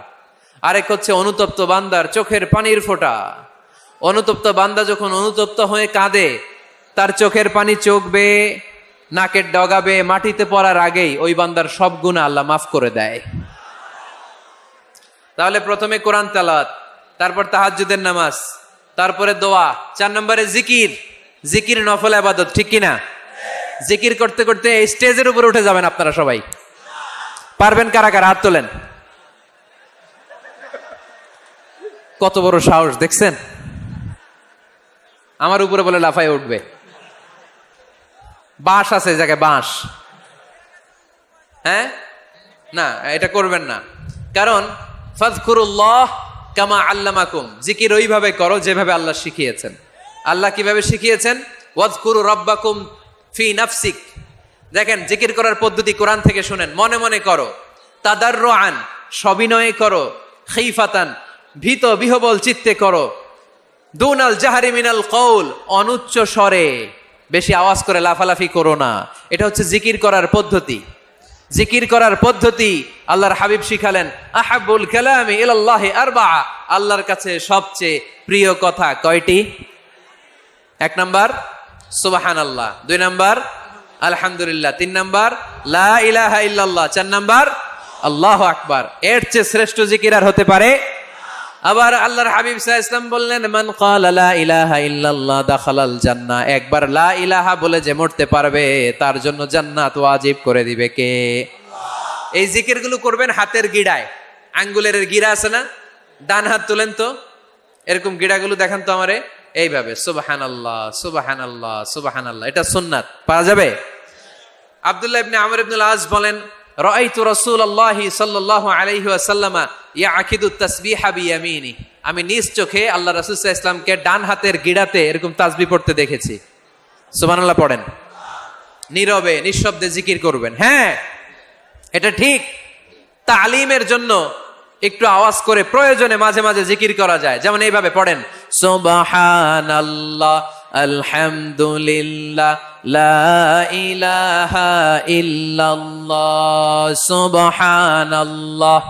আরেক হচ্ছে অনুতপ্ত বান্দার চোখের পানির ফোঁটা। অনুতপ্ত বান্দা যখন অনুতপ্ত হয়ে কাঁদে, তার চোখের পানি চোখ বেয়ে নাকের ডগাবে মাটিতে পড়ার আগেই ওই বান্দার সব গুনাহ আল্লাহ মাফ করে দেয়। তাহলে প্রথমে কোরআন তেলাওয়াত, তারপর তাহাজ্জুদের নামাজ, তারপরে দোয়া, 4 নম্বরে জিকির। জিকির নফল ইবাদত, ঠিক কিনা? জিকির করতে করতে এই স্টেজের উপরে উঠে যাবেন আপনারা সবাই। পারবেন কারা কারা? হাত তোলেন। কত বড় সাহস দেখছেন? আমার উপরে বলে লাফায় উঠবে। বাঁশ আছে এই জায়গায়, বাঁশ। হ্যাঁ, না এটা করবেন না, কারণ ফাযকুরুল্লাহ কামা আল্লামাকুম, জিকির ওইভাবে করো যেভাবে আল্লাহ শিখিয়েছেন। আল্লাহ কিভাবে শিখিয়েছেন? ওয়াযকুরু রাব্বাকুম ফি নাফসিক। দেখেন জিকির করার পদ্ধতি কোরআন থেকে শুনেন। মনে মনে করো, তাদাররুআন সবিনয়ে করো, খিফাতান ভীত বিহবল চিত্তে করো, দুনাল জাহরি মিনাল কওল অনুচ্চ স্বরে, বেশি আওয়াজ করে লাফালাফি করো না। এটা হচ্ছে জিকির করার পদ্ধতি। জিকির করার পদ্ধতি আল্লাহর হাবিব শিখালেন, আহাব্বুল কালামি ইলাল্লাহি আরবাআ, আল্লাহর কাছে সবচেয়ে প্রিয় কথা কয়টি? 1 নাম্বার সুবহানাল্লাহ, 2 নাম্বার আলহামদুলিল্লাহ, 3 নাম্বার লা ইলাহা ইল্লাল্লাহ, 4 নাম্বার আল্লাহু আকবার। এর চেয়ে শ্রেষ্ঠ জিকির আর হতে পারে? আবার আল্লাহর হাবিব সাল্লাল্লাহু আলাইহি ওয়াসাল্লাম বললেন, মান ক্বালা লা ইলাহা ইল্লাল্লাহ দাখালাল জান্নাহ, একবার লা ইলাহা বলে যে মরতে পারবে তার জন্য জান্নাত ওয়াজিব করে দিবে কে? আল্লাহ। এই জিকিরগুলো করবেন হাতের গিড়ায়, আঙ্গুলের গিড়া আছে না? ডান হাত তুলেন তো, এরকম গিড়াগুলো দেখান তো আমারে, এইভাবে সুবহানাল্লাহ সুবহানাল্লাহ সুবহানাল্লাহ। এটা সুন্নাত, পাওয়া যাবে? আব্দুল্লাহ ইবনে আমর ইবনুল আস বলেন, রাআইতু রাসূলুল্লাহি সাল্লাল্লাহু আলাইহি ওয়াসাল্লাম ইয়াকিদু তাসবিহা বিয়ামিনি, আমি নিজ চোখে আল্লাহ রাসূল সাল্লাল্লাহু আলাইহি ওয়াসাল্লামকে ডান হাতের গিড়াতে এরকম তাসবিহ পড়তে দেখেছি। সুবহানাল্লাহ পড়েন। নীরবে নিঃশব্দে জিকির করবেন। হ্যাঁ, এটা ঠিক। তালিমের জন্য একটু আওয়াজ করে প্রয়োজনে মাঝে মাঝে জিকির করা যায়। যেমন এইভাবে পড়েন, সুবহানাল্লাহ আলহামদুলিল্লাহ লা ইলাহা ইল্লাল্লাহ সুবহানাল্লাহ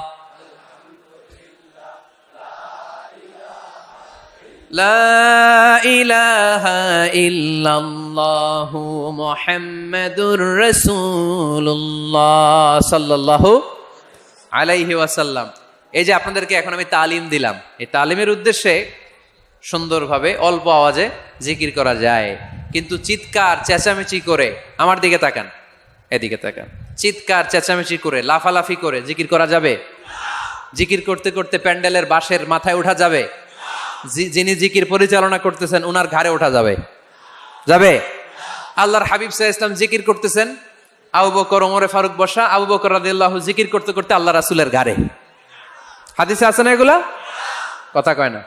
লা ইলাহা ইল্লাল্লাহু মুহাম্মাদুর রাসূলুল্লাহ সাল্লাল্লাহু আলাইহি ওয়াসাল্লাম। এই যে আপনাদেরকে এখন আমি তালিম দিলাম, এই তালিমের উদ্দেশ্যে সুন্দরভাবে অল্প আওয়াজে জিকির করা যায়, কিন্তু চিৎকার চেঁচামেচি করে, আমার দিকে তাকান, এদিকে তাকান, চিৎকার চেঁচামেচি করে লাফালাফি করে জিকির করা যাবে? জিকির করতে করতে প্যান্ডেলের বাঁশের মাথায় ওঠা যাবে? যিনি জিকির পরিচালনা করতেছেন ওনার ঘাড়ে ওঠা যাবে? যাবে? আল্লাহর হাবিব সাল্লাল্লাহু আলাইহি ওয়াসাল্লাম জিকির করতেছেন, আবু বকর ওমরে ফারুক বসা, আবু বকর রাদিয়াল্লাহু জিকির করতে করতে আল্লাহ রাসূলের ঘাড়ে। হাদিসে আছে না এগুলা? কথা কয় না।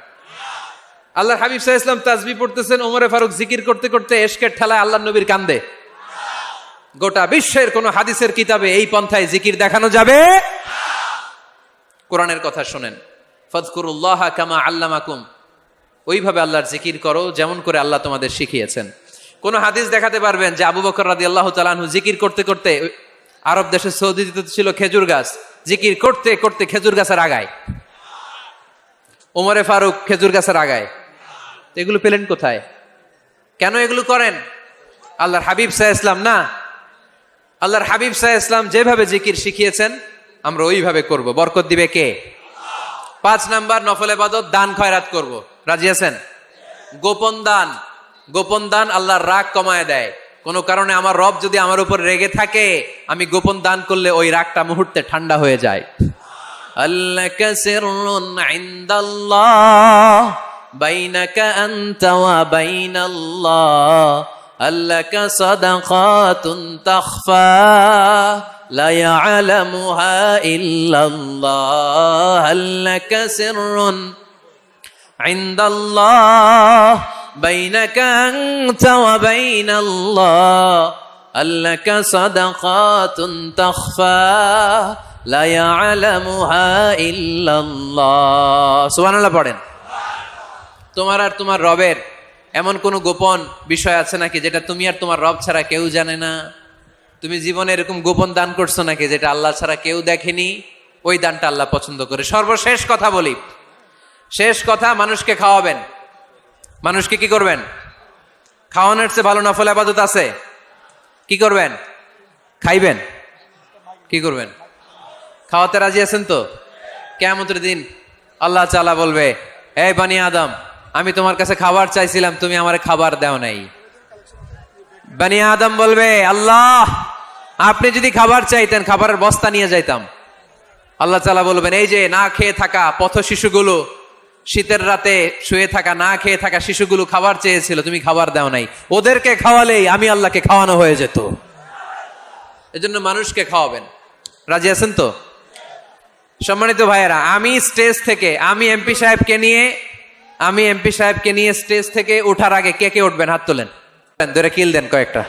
আল্লাহর হাবিব সাল্লাল্লাহু আলাইহি ওয়াসাল্লাম তাসবিহ পড়তেছেন, ওমরে ফারুক জিকির করতে করতে এশকের ঠেলায় আল্লাহর নবীর কান্দে। গোটা বিশ্বের কোন হাদিসের কিতাবে এই পন্থায় জিকির দেখানো যাবে? কোরআনের কথা শুনেন, ফাযকুরুল্লাহ কামা আল্লামাকুম, ওইভাবে আল্লাহর জিকির করো যেমন করে আল্লাহ তোমাদের শিখিয়েছেন। কোন হাদিস দেখাতে পারবেন যে আবু বকর রাদিয়াল্লাহু তাআলা আনহু জিকির করতে করতে, আরব দেশে সৌদিতে ছিল খেজুর গাছ, জিকির করতে করতে খেজুর গাছের আগায়, ওমরে ফারুক খেজুর গাছের আগায়, এগুলো পেলেন কোথায়? কেন এগুলো করেন? আল্লাহর হাবিব সাল্লাল্লাহু আলাইহি ওয়াসাল্লাম না, আল্লাহর হাবিব সাল্লাল্লাহু আলাইহি ওয়াসাল্লাম যেভাবে জিকির শিখিয়েছেন আমরা ওইভাবে করব। বরকত দিবে কে? 5 নাম্বার নফল ইবাদত, দান খয়রাত করব। রাজি আছেন? গোপন দান, গোপন দান আল্লাহর রাগ কমায় দেয়। কোনো কারণে আমার রব যদি আমার উপর রেগে থাকে, আমি গোপন দান করলে ওই রাগটা মুহূর্তে ঠান্ডা হয়ে যায়। আল্লাকা সিররুন ইনদাল্লাহ বাইনাকা আনতা ওয়া বাইনাল্লাহ আল্লাকা সাদাকাতুন তাখফা লা ইয়ালামুহা ইল্লাল্লাহ আল্লাকা সিররুন ইনদাল্লাহ বাইনাকা আনতা ওয়া বাইনাল্লাহ আল্লাকা সাদাকাতুন তাখফা লা ইয়ালামুহা ইল্লাল্লাহ। সুবহানাল্লাহ পড়েন। তোমার আর তোমার রবের এমন কোনো গোপন বিষয় আছে নাকি যেটা তুমি আর তোমার রব ছাড়া কেউ জানে না? তুমি জীবনে এরকম গোপন দান করছো নাকি যেটা আল্লাহ ছাড়া কেউ দেখেনি? ওই দানটা আল্লাহ পছন্দ করে। সর্বশেষ কথা বলি, শেষ কথা, মানুষকে খাওয়াবেন। মানুষকে কি করবেন? খাওয়ানোর চেয়ে ভালো নফল ইবাদত আছে? কি করবেন? খাইবেন। কি করবেন? খাওয়াতে রাজি আছেন তো? কিয়ামতের দিন আল্লাহ তাআলা বলবে, এই বানি আদম, আমি তোমার কাছে খাবার চাইছিলাম, তুমি আমারে খাবার দাও নাই। বানি আদম বলবে, আল্লাহ আপনি যদি খাবার চাইতেন খাবারের বস্তা নিয়ে যাইতাম। আল্লাহ তাআলা বলবেন, এই যে না খেয়ে থাকা পথ শিশুগুলো, শীতের রাতে শুয়ে থাকা না খেয়ে থাকা শিশুগুলো খাবার চেয়েছিল, তুমি খাবার দাও নাই, ওদেরকে খাওয়ালেই আমি আল্লাহকে খাওয়ানো হয়ে যেত। এজন্য মানুষকে খাওয়াবেন। রাজি আছেন তো? সম্মানিত ভাইয়েরা, আমি এমপি সাহেবকে নিয়ে স্টেজ থেকে ওঠার আগে কে কে উঠবেন? হাত তোলেন, ধরে কিল দেন কয়েকটা।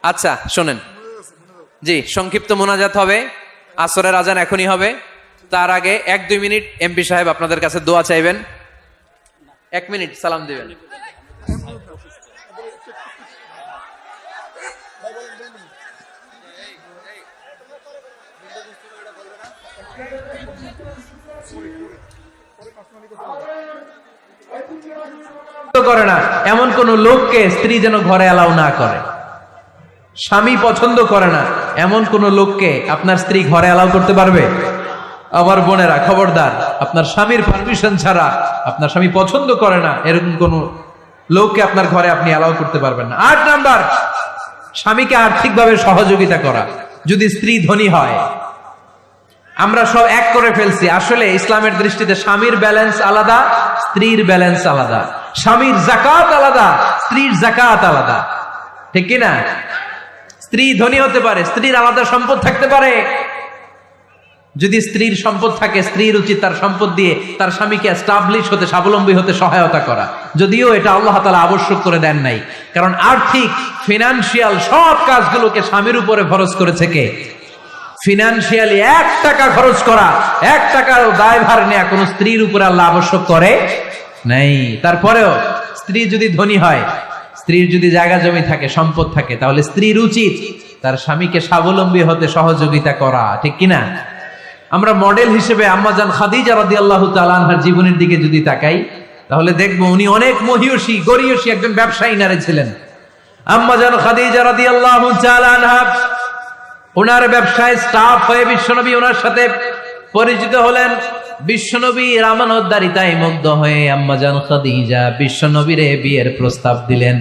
আচ্ছা শোনেন, জি সংক্ষিপ্ত মোনাজাত হবে, আসরের আজান এখনই হবে। তার আগে 1-2 মিনিট এমপি সাহেব আপনাদের কাছে দোয়া চাইবেন। 1 মিনিট সালাম দিবেন। করে না এমন কোন লোককে স্ত্রী যেন ঘরে অ্যালাউ না করে। স্বামী পছন্দ করে না এমন কোন লোককে আপনার স্ত্রী ঘরে অ্যালাউ করতে পারবে? আমার বোনেরা খবরদার, আপনার স্বামীর পারমিশন ছাড়া, আপনার স্বামী পছন্দ করে না এরকম কোন লোককে আপনার ঘরে আপনি অ্যালাউ করতে পারবেন না। 8 নাম্বার, স্বামীকে আর্থিকভাবে সহযোগিতা করা। যদি স্ত্রী ধনী হয়, আমরা সব এক করে ফেলছি, আসলে ইসলামের দৃষ্টিতে স্বামীর ব্যালেন্স আলাদা, স্ত্রীর ব্যালেন্স আলাদা। স্বামীর যাকাত আলাদা, স্ত্রীর যাকাত আলাদা, ঠিক কিনা? স্ত্রী ধনী হতে পারে, স্ত্রীর আলাদা সম্পদ থাকতে পারে। যদি স্ত্রীর সম্পদ থাকে, স্ত্রীর উচিত তার সম্পদ দিয়ে তার স্বামীকে এস্টাবলিশ হতে, স্বাবলম্বী হতে সহায়তা করা। যদিও এটা আল্লাহ তাআলা আবশ্যক করে দেন নাই, কারণ আর্থিক ফিনান্সিয়াল সব কাজগুলোকে স্বামীর উপরে খরচ করেছে কে? ফিনান্সিয়ালি 1 টাকা খরচ করা, 1 টাকার দায়ভার নেওয়া কোন স্ত্রীর উপরে আল্লাহ আবশ্যক করে নাই। তারপরেও স্ত্রী যদি ধনী হয়, স্ত্রীর যদি জায়গা জমি থাকে, সম্পদ থাকে, তাহলে স্ত্রীর উচিত তার স্বামীকে স্বাবলম্বী হতে সহযোগিতা করা, ঠিক কিনা? আমরা মডেল হিসেবে আম্মাজান খাদিজা রাদিয়াল্লাহু তাআলা আনহার জীবনের দিকে যদি তাকাই, তাহলে দেখবো উনি অনেক মহিয়সী গরিয়সী একজন ব্যবসায়ী নারী ছিলেন। আম্মাজান খাদিজা রাদিয়াল্লাহু তাআলা আনহা ওনার ব্যবসায় স্টাফ হয়ে বিশ্বনবী ওনার সাথে পরিচিত হলেন। বিশ্বনবীর আমানতদারিতায় মুগ্ধ হয়ে আম্মাজান খাদিজা বিশ্বনবীরে বিয়ের প্রস্তাব দিলেন।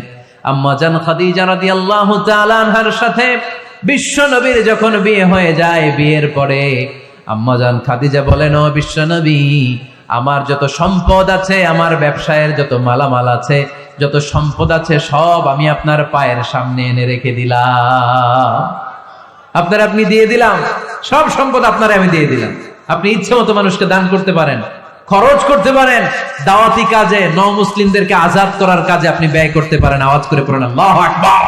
আম্মাজান খাদিজা রাদিয়াল্লাহু তাআলা আনহার সাথে বিশ্বনবীর যখন বিয়ে হয়ে যায়, বিয়ের পরে আম্মাজান খাদিজা বলেন, ও বিশ্বনবী, আমার যত সম্পদ আছে, আমার ব্যবসায়ের যত মালামাল আছে, যত সম্পদ আছে, সব আমি আপনার পায়ের সামনে এনে রেখে দিলাম। আপনি দিয়ে দিলাম, সব সম্পদ আপনারে আমি দিয়ে দিলাম। আপনি ইচ্ছে মতো মানুষকে দান করতে পারেন, খরচ করতে পারেন, দাওয়াতি কাজে, মুসলিমদেরকে আজাদ করার কাজে আপনি ব্যয় করতে পারেন। আওয়াজ করে পড়েন আল্লাহু আকবার।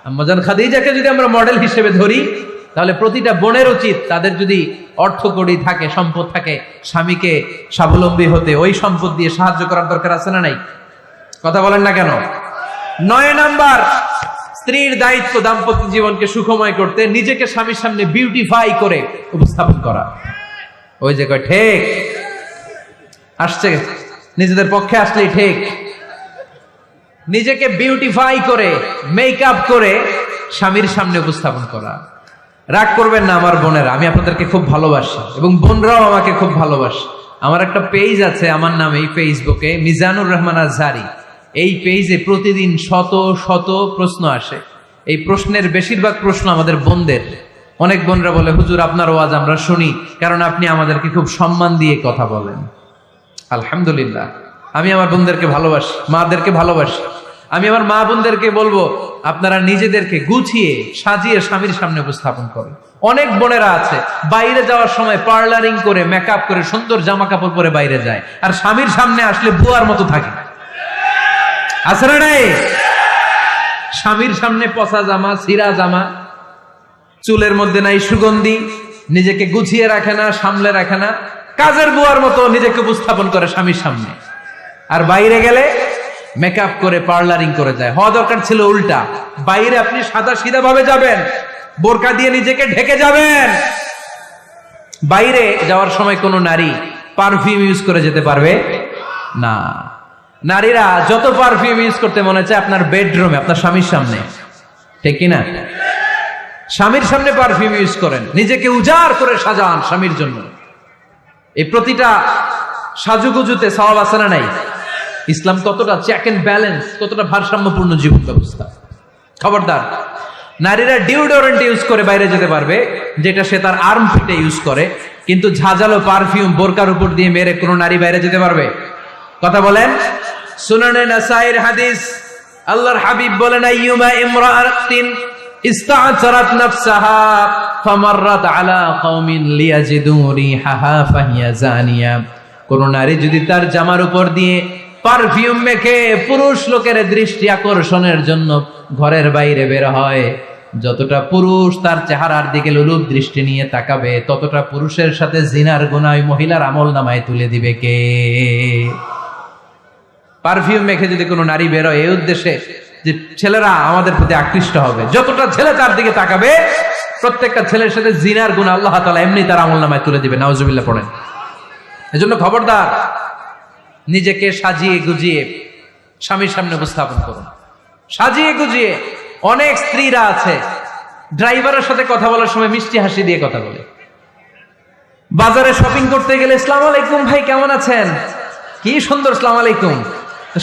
আম্মাজান খাদিজাকে যদি আমরা মডেল হিসেবে ধরি, তাহলে প্রতিটা বোনের উচিত তাদের যদি অর্থকড়ি থাকে, সম্পদ থাকে, স্বামীকে স্বাবলম্বী হতে ওই সম্পদ দিয়ে সাহায্য করার দরকার আছে না নাই? কথা বলেন না কেন? 9 নাম্বার, স্ত্রীর দায়িত্ব দাম্পত্য জীবনকে সুখময় করতে নিজেকে স্বামীর সামনে বিউটিফাই করে উপস্থাপন করা। ওই যে কয় ঠিক আসছে, নিজেদের পক্ষে আসলেই ঠিক। নিজেকে বিউটিফাই করে, মেকআপ করে স্বামীর সামনে উপস্থাপন করা। রাগ করবেন না আমার বোনেরা, আমি আপনাদেরকে খুব ভালোবাসি এবং বোনরাও আমাকে খুব ভালোবাসে। আমার একটা পেজ আছে আমার নামে ফেসবুকে, মিজানুর রহমান আজহারি। এই পেজে প্রতিদিন শত শত প্রশ্ন আসে। এই প্রশ্নের বেশিরভাগ প্রশ্ন আমাদের বোনদের। অনেক বোনরা বলে, হুজুর আপনার ওয়াজ আমরা শুনি, কারণ আপনি আমাদেরকে খুব সম্মান দিয়ে কথা বলেন। আলহামদুলিল্লাহ, আমি আমার বোনদেরকে ভালোবাসি, মাদেরকে ভালোবাসি। আমি আমার মা বোনদেরকে বলবো, আপনারা নিজেদেরকে গুছিয়ে সাজিয়ে স্বামীর সামনে উপস্থাপন করেন। অনেক বোনেরা আছে বাইরে যাওয়ার সময় পার্লারিং করে মেকআপ করে সুন্দর জামা কাপড় পরে বাইরে যায়, আর স্বামীর সামনে আসলে বুয়ার মতো থাকে। আছে না নাই? স্বামীর সামনে পচা জামা, ছিঁড়া জামা, চুলের মধ্যে নাই সুগন্ধি, নিজেকে গুছিয়ে রাখে না, সামলে রাখে না, কাজের বুয়ার মতো নিজেকে উপস্থাপন করে স্বামীর সামনে। আর বাইরে গেলে মেকআপ করে পার্লারিং করে যায়। হওয়া দরকার ছিল উল্টা, বাইরে আপনি সাদা সিধা ভাবে যাবেন, বোরকা দিয়ে নিজেকে ঢেকে যাবেন। বাইরে যাওয়ার সময় কোনো নারী পারফিউম ইউজ করে যেতে পারবে না। নারীরা যত পারফিউম ইউজ করতে মনে চায় আপনার বেডরুমে, আপনার স্বামীর সামনে, ঠিক কিনা? স্বামীর সামনে পারফিউম ইউজ করেন, নিজেকে উজাড় করে সাজান স্বামীর জন্য। এই প্রতিটা সাজুগুজুতে সওয়াব আছে না নাই? ইসলাম কতটা চেক এন্ড ব্যালেন্স, কতটা ভারসাম্যপূর্ণ জীবন ব্যবস্থা। খবরদার, নারীরা ডিওডোরেন্ট ইউজ করে বাইরে যেতে পারবে, যেটা সে তার আর্ম ফিটে ইউজ করে, কিন্তু ঝাঁঝালো পারফিউম বোরকার উপর দিয়ে মেরে কোনো নারী বাইরে যেতে পারবে? কথা বলেন। সুনানে নাসাইর হাদিস, আল্লাহর হাবিব বলেন, আইয়ুমা ইমরাআতিন ইস্তা'সারাত নাফসাহা ফামাররাত আলা কওমিন লিয়াজিদু রিহাহা ফাহিয়া জানিয়া। কোন নারী যদি তার জামার উপর দিয়ে পারফিউম মেখে পুরুষ লোকের দৃষ্টি আকর্ষণের জন্য ঘরের বাইরে বের হয়, যতটা পুরুষ তার চেহারার দিকে লোলুপ দৃষ্টি নিয়ে তাকাবে, ততটা পুরুষের সাথে জিনার গুনাহ ওই মহিলার আমলনামায় তুলে দিবে কে? পারফিউম মেখে যদি কোনো নারী বের হয় এই উদ্দেশ্যে যে ছেলেরা আমাদের প্রতি আকৃষ্ট হবে, যতটা ছেলে তার দিকে তাকাবে, প্রত্যেকটা ছেলের সাথে জিনার গুনাহ আল্লাহ তাআলা এমনি তার আমলনামায় তুলে দিবে। নাউজুবিল্লাহ পড়েন। এজন্য খবরদার, নিজেকে সাজিয়ে গুজিয়ে স্বামীর সামনে উপস্থাপন করুন, সাজিয়ে গুজিয়ে। অনেক স্ত্রীরা আছে ড্রাইভারের সাথে কথা বলার সময় মিষ্টি হাসি দিয়ে কথা বলে। বাজারে শপিং করতে গেলে আসসালামু আলাইকুম ভাই, কেমন আছেন? কি সুন্দর আসসালামু আলাইকুম।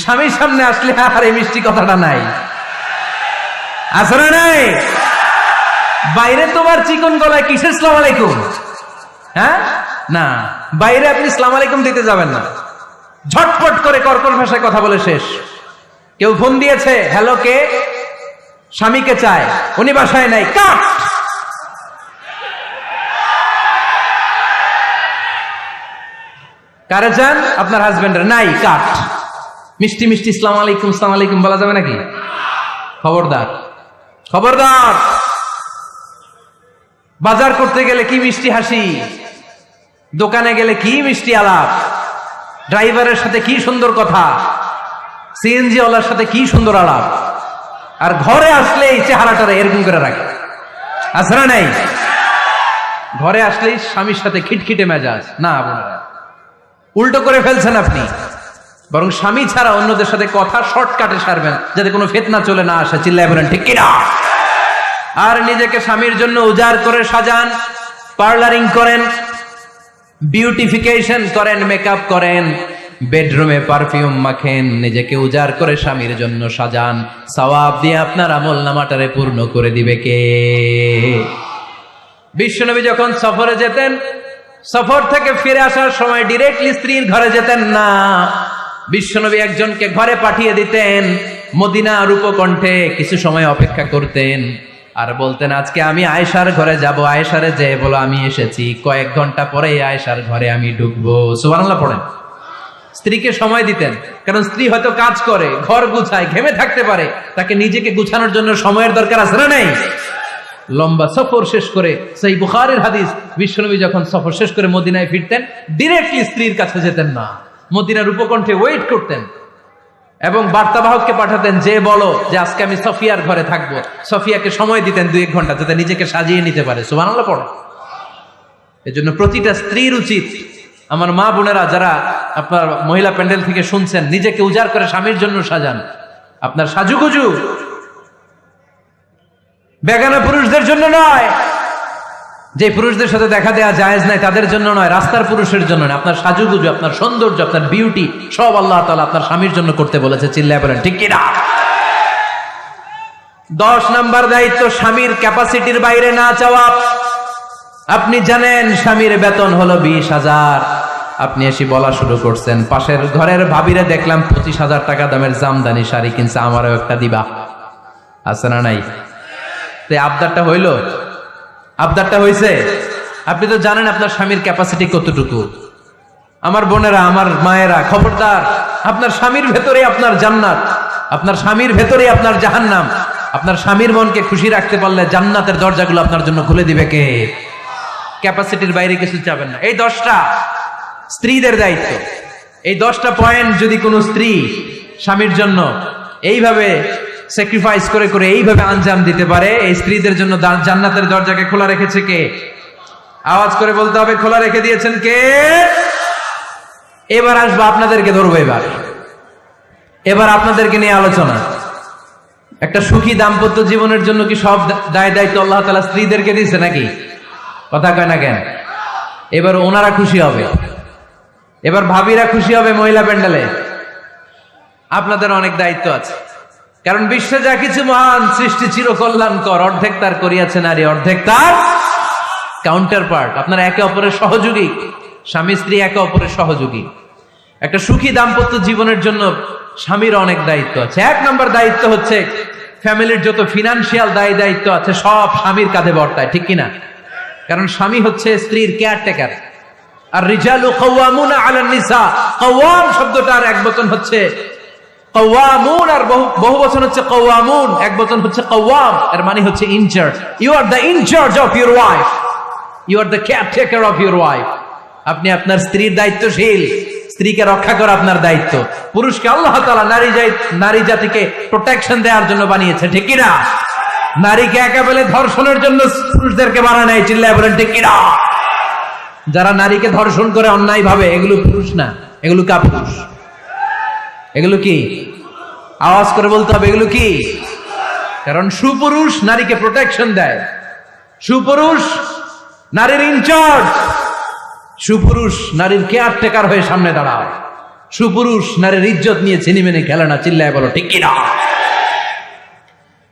স্বামীর সামনে আসলে আর এই মিষ্টি কথাটা নাই, আছে না নাই? বাইরে তোমার চিকন গলায় কিসের আসসালামু আলাইকুম? হ্যাঁ না, বাইরে আপনি আসসালামু আলাইকুম দিতে যাবেন না, ঝটপট করে কর্কশ ভাষায় কথা বলে শেষ। কেউ ফোন দিয়েছে, হ্যালো কে? স্বামীকে চায়, উনি বাসায় নাই, কাট। কারে চান? আপনার হাজবেন্ডের, নাই, কাট। মিষ্টি মিষ্টি আসসালামু আলাইকুম আসসালামু আলাইকুম বলা যাবে নাকি? খবরদার, খবরদার। বাজার করতে গেলে কি মিষ্টি হাসি, দোকানে গেলে কি মিষ্টি আলাপ, ড্রাইভারের সাথে কি সুন্দর কথা, সিএনজি ওয়ালার সাথে কি সুন্দর আলাপ, আর ঘরে আসলেই চেহারাটা এরকম করে রাখে। আছে না নাই? ঘরে আসলেই স্বামীর সাথে খিটখিটে মেজাজ। না বোনেরা, উল্টো করে ফেলছেন আপনি। বরং স্বামী ছাড়া অন্যদের সাথে কথা শর্টকাটে সারবেন, যাতে কোনো ফিতনা চলে না আসে। চিল্লায় বলেন ঠিক কিনা? আর নিজেকে স্বামীর জন্য উজাড় করে সাজান, পার্লারিং করেন, বিউটিফিকেশন করেন, মেকআপ করেন, বেডরুমে পারফিউম মাখেন, নিজেকে উজাড় করে স্বামীর জন্য সাজান। সওয়াব দিয়ে আপনার আমলনামাটারে পূর্ণ করে দিবে কে? বিশ্বনবী যখন সফরে যেতেন, সফর থেকে ফিরে আসার সময় ডিরেক্টলি স্ত্রীর ঘরে যেতেন না। বিশ্বনবী একজনকে ঘরে পাঠিয়ে দিতেন, মদিনার উপকণ্ঠে কিছু সময় অপেক্ষা করতেন, আর বলতেন আজকে আমি আয়েশার ঘরে যাব। আয়েশারে যে বলো আমি এসেছি, কয়েক ঘন্টা পরে আয়েশার ঘরে আমি ঢুকবো। সুবহানাল্লাহ পড়েন। স্ত্রীকে সময় দিতেন, কারণ স্ত্রী হয়তো কাজ করে, ঘর গুছায়, ঘেমে থাকতে পারে, তাকে নিজেকে গুছানোর জন্য সময়ের দরকার আছে না নেই? লম্বা সফর শেষ করে, সেই বুখারীর হাদিস, বিশ্বনবী যখন সফর শেষ করে মদিনায় ফিরতেন, ডিরেক্টলি স্ত্রীর কাছে যেতেন না, মদিনার উপকণ্ঠে ওয়েট করতেন এবং বার্তাবাহককে পাঠাতেন, যে বলো যে আজকে আমি সফিয়ার ঘরে থাকবো। সফিয়াকে সময় দিতেন 2-1 ঘন্টা, যাতে নিজেকে সাজিয়ে নিতে পারে। সুবহানাল্লাহ পড়ে। এজন্য প্রতিটা স্ত্রীর উচিত, আমার মা বোনেরা যারা আপনার মহিলা প্যান্ডেল থেকে শুনছেন, নিজেকে উজাড় করে স্বামীর জন্য সাজান। আপনার সাজুগুজু বেগানা পুরুষদের জন্য নয়, যে পুরুষদের সাথে দেখা দেওয়া জায়েজ নাই তাদের জন্য নয়, রাস্তার পুরুষের জন্য নয়। আপনার সাজুগুজু, আপনার সৌন্দর্য, আপনার বিউটি সব আল্লাহ তাআলা আপনার স্বামীর জন্য করতে বলেছে। চিল্লায় বলেন ঠিক কিনা? 10 নাম্বার দায়িত্ব, স্বামীর ক্যাপাসিটির বাইরে না চাওয়া। আপনি জানেন স্বামীর বেতন হলো 20,000, আপনি এসে বলা শুরু করছেন, পাশের ঘরের ভাবিরে দেখলাম 25,000 টাকা দামের জামদানি শাড়ি কিনছে, আমারও একটা দিবা। আছে না নাই? তো আবদারটা হইল, আবদারটা হইছে। আপনি তো জানেন আপনার স্বামীর ক্যাপাসিটি কতটুকু। আমার বোনেরা, আমার মায়েরা, খবরদার, আপনার স্বামীর ভেতরে আপনার জান্নাত, আপনার স্বামীর ভেতরে আপনার জাহান্নাম। আপনার স্বামীর মনকে খুশি রাখতে পারলে জান্নাতের দরজাগুলো আপনার জন্য খুলে দিবে কে? ক্যাপাসিটির বাইরে কিছু চাবেন না। এই 10টা স্ত্রীদের দায়িত্ব। এই 10টা পয়েন্ট যদি কোনো স্ত্রী স্বামীর জন্য এইভাবে স্যাক্রিফাইস করে করে এইভাবে আঞ্জাম দিতে পারে, এই স্ত্রীদের জন্য জান্নাতের দরজাকে খোলা রেখেছে কে? আওয়াজ করে বলতে হবে, খোলা রেখে দিয়েছেন কে? এবার আসবো, আপনাদেরকে ধরবো। এবার আপনাদেরকে নিয়ে আলোচনা। একটা সুখী দাম্পত্য জীবনের জন্য কি সব দায় দায়িত্ব আল্লাহ তাআলা স্ত্রীদেরকে দিয়েছে নাকি? কথা কয় না কেন? এবার ওনারা খুশি হবে, এবার ভাবিরা খুশি হবে মহিলা প্যান্ডেলে। আপনাদের অনেক দায়িত্ব আছে, কারণ বিশ্বে যা কিছু মহান সৃষ্টি চিরকল্যাণকর, অর্ধেক তার করিয়াছে নারী, অর্ধেক তার কাউন্টার পার্ট। আপনারা একে অপরের সহযোগী, স্বামী স্ত্রী একে অপরের সহযোগী। একটা সুখী দাম্পত্য জীবনের জন্য স্বামীর অনেক দায়িত্ব আছে। 1 নম্বর দায়িত্ব হচ্ছে ফ্যামিলির যত ফিনান্সিয়াল দায়িত্ব আছে সব স্বামীর কাঁধে বর্তায়, ঠিক কিনা? কারণ স্বামী হচ্ছে স্ত্রীর কেয়ারটেকার। আর রিজালু কাওয়ামুনা আলান নিসা, কাওয়াম শব্দটার এক বচন হচ্ছে কাওয়ামুন, আর বহু বচন হচ্ছে কাওয়ামুন, এক বচন হচ্ছে কাওয়াম। এর মানে হচ্ছে in charge. You are the in charge of your wife, you are the caretaker of your wife. আপনি আপনার স্ত্রীর দায়িত্বশীল, স্ত্রীকে রক্ষা করা আপনার দায়িত্ব। পুরুষকে আল্লাহ তাআলা নারী জাতিকে প্রোটেকশন দেওয়ার জন্য বানিয়েছে, ঠিক কিনা? নারীকে একেবারে ধর্ষণের জন্য পুরুষদেরকে বানানো নাই, চিল্লায় বলেন ঠিক কিনা? যারা নারীকে ধর্ষণ করে অন্যায় ভাবে, এগুলো পুরুষ না, এগুলো কাপুরুষ। এগুলো কি? আওয়াজ করে বলতে হবে, এগুলো কি? কারণ সুপুরুষ নারীকে প্রোটেকশন দেয়, সুপুরুষ নারীর ইনচার্জ, সুপুরুষ নারীর কেয়ারটেকার হয়ে সামনে দাঁড়ায়, সুপুরুষ নারীর ইজ্জত নিয়ে ছিনিমিনি খেলে না, চিল্লায় বলো ঠিক কিনা?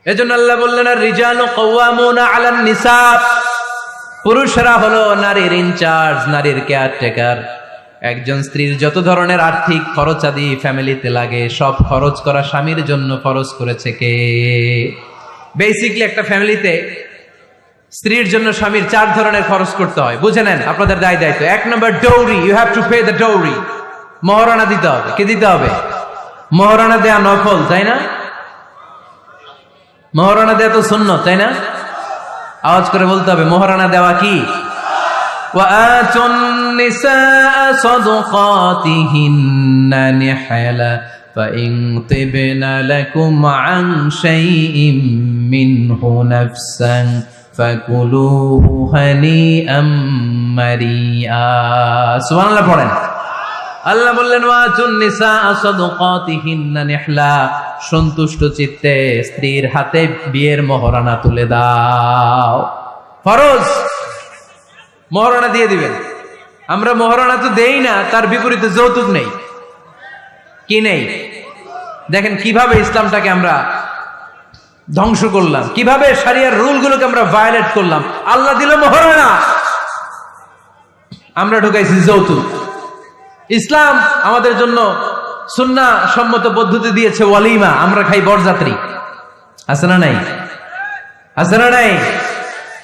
এজন্য আল্লাহ বললেন, আর রিজালু কাওয়ামুনা আলান নিসা, পুরুষরা হলো নারীর ইনচার্জ, নারীর কেয়ারটেকার। একজন স্ত্রীর যত ধরনের আর্থিক খরচাদি ফ্যামিলিতে লাগে, সব খরচ করা স্বামীর জন্য ফরজ করেছে কে? বেসিক্যালি একটা ফ্যামিলিতে স্ত্রীর জন্য স্বামীর 4 ধরনের খরচ করতে হয়। বুঝে নেন আপনাদের দায়িত্ব। 1 নম্বর dowry, you have to pay the dowry. মহারণা দিতে হবে। কি দিতে হবে? মহারণা দেয়া নফল, তাই না? মহারণা দেয়া তো সুন্নত, তাই না? আওয়াজ করে বলতে হবে, মহারণা দেওয়া কি? وآتوا النساء صدقاتهن نحلا فإن طبن لكم عن شيء منه نفسا فكلوه هنيئا مريئا। সুবহানাল্লাহ পড়েন। আল্লাহ বললেন, ওয়াতুন নিসা সাদকাতিহিন্না নিহলা, সন্তুষ্ট চিত্তে স্ত্রীর হাতে বিয়ের মহরানা তুলে দাও। ফরজ, মহরানা দিয়ে দিবেন। আমরা মহরানা তো দেই না, তার বিপরীতে যৌতুক নেই। কি নেই? দেখেন কিভাবে ইসলামটাকে আমরা ধ্বংস করলাম, কিভাবে শরিয়ার রুলগুলোকে আমরা ভায়োলেট করলাম। আল্লাহ দিল মহরানা, আমরা ঢুকাইছি যৌতুক। ইসলাম আমাদের জন্য সুন্নাহ সম্মত পদ্ধতি দিয়েছে ওয়ালিমা, আমরা খাই বরযাত্রী। আছে না নাই? আছে না নাই?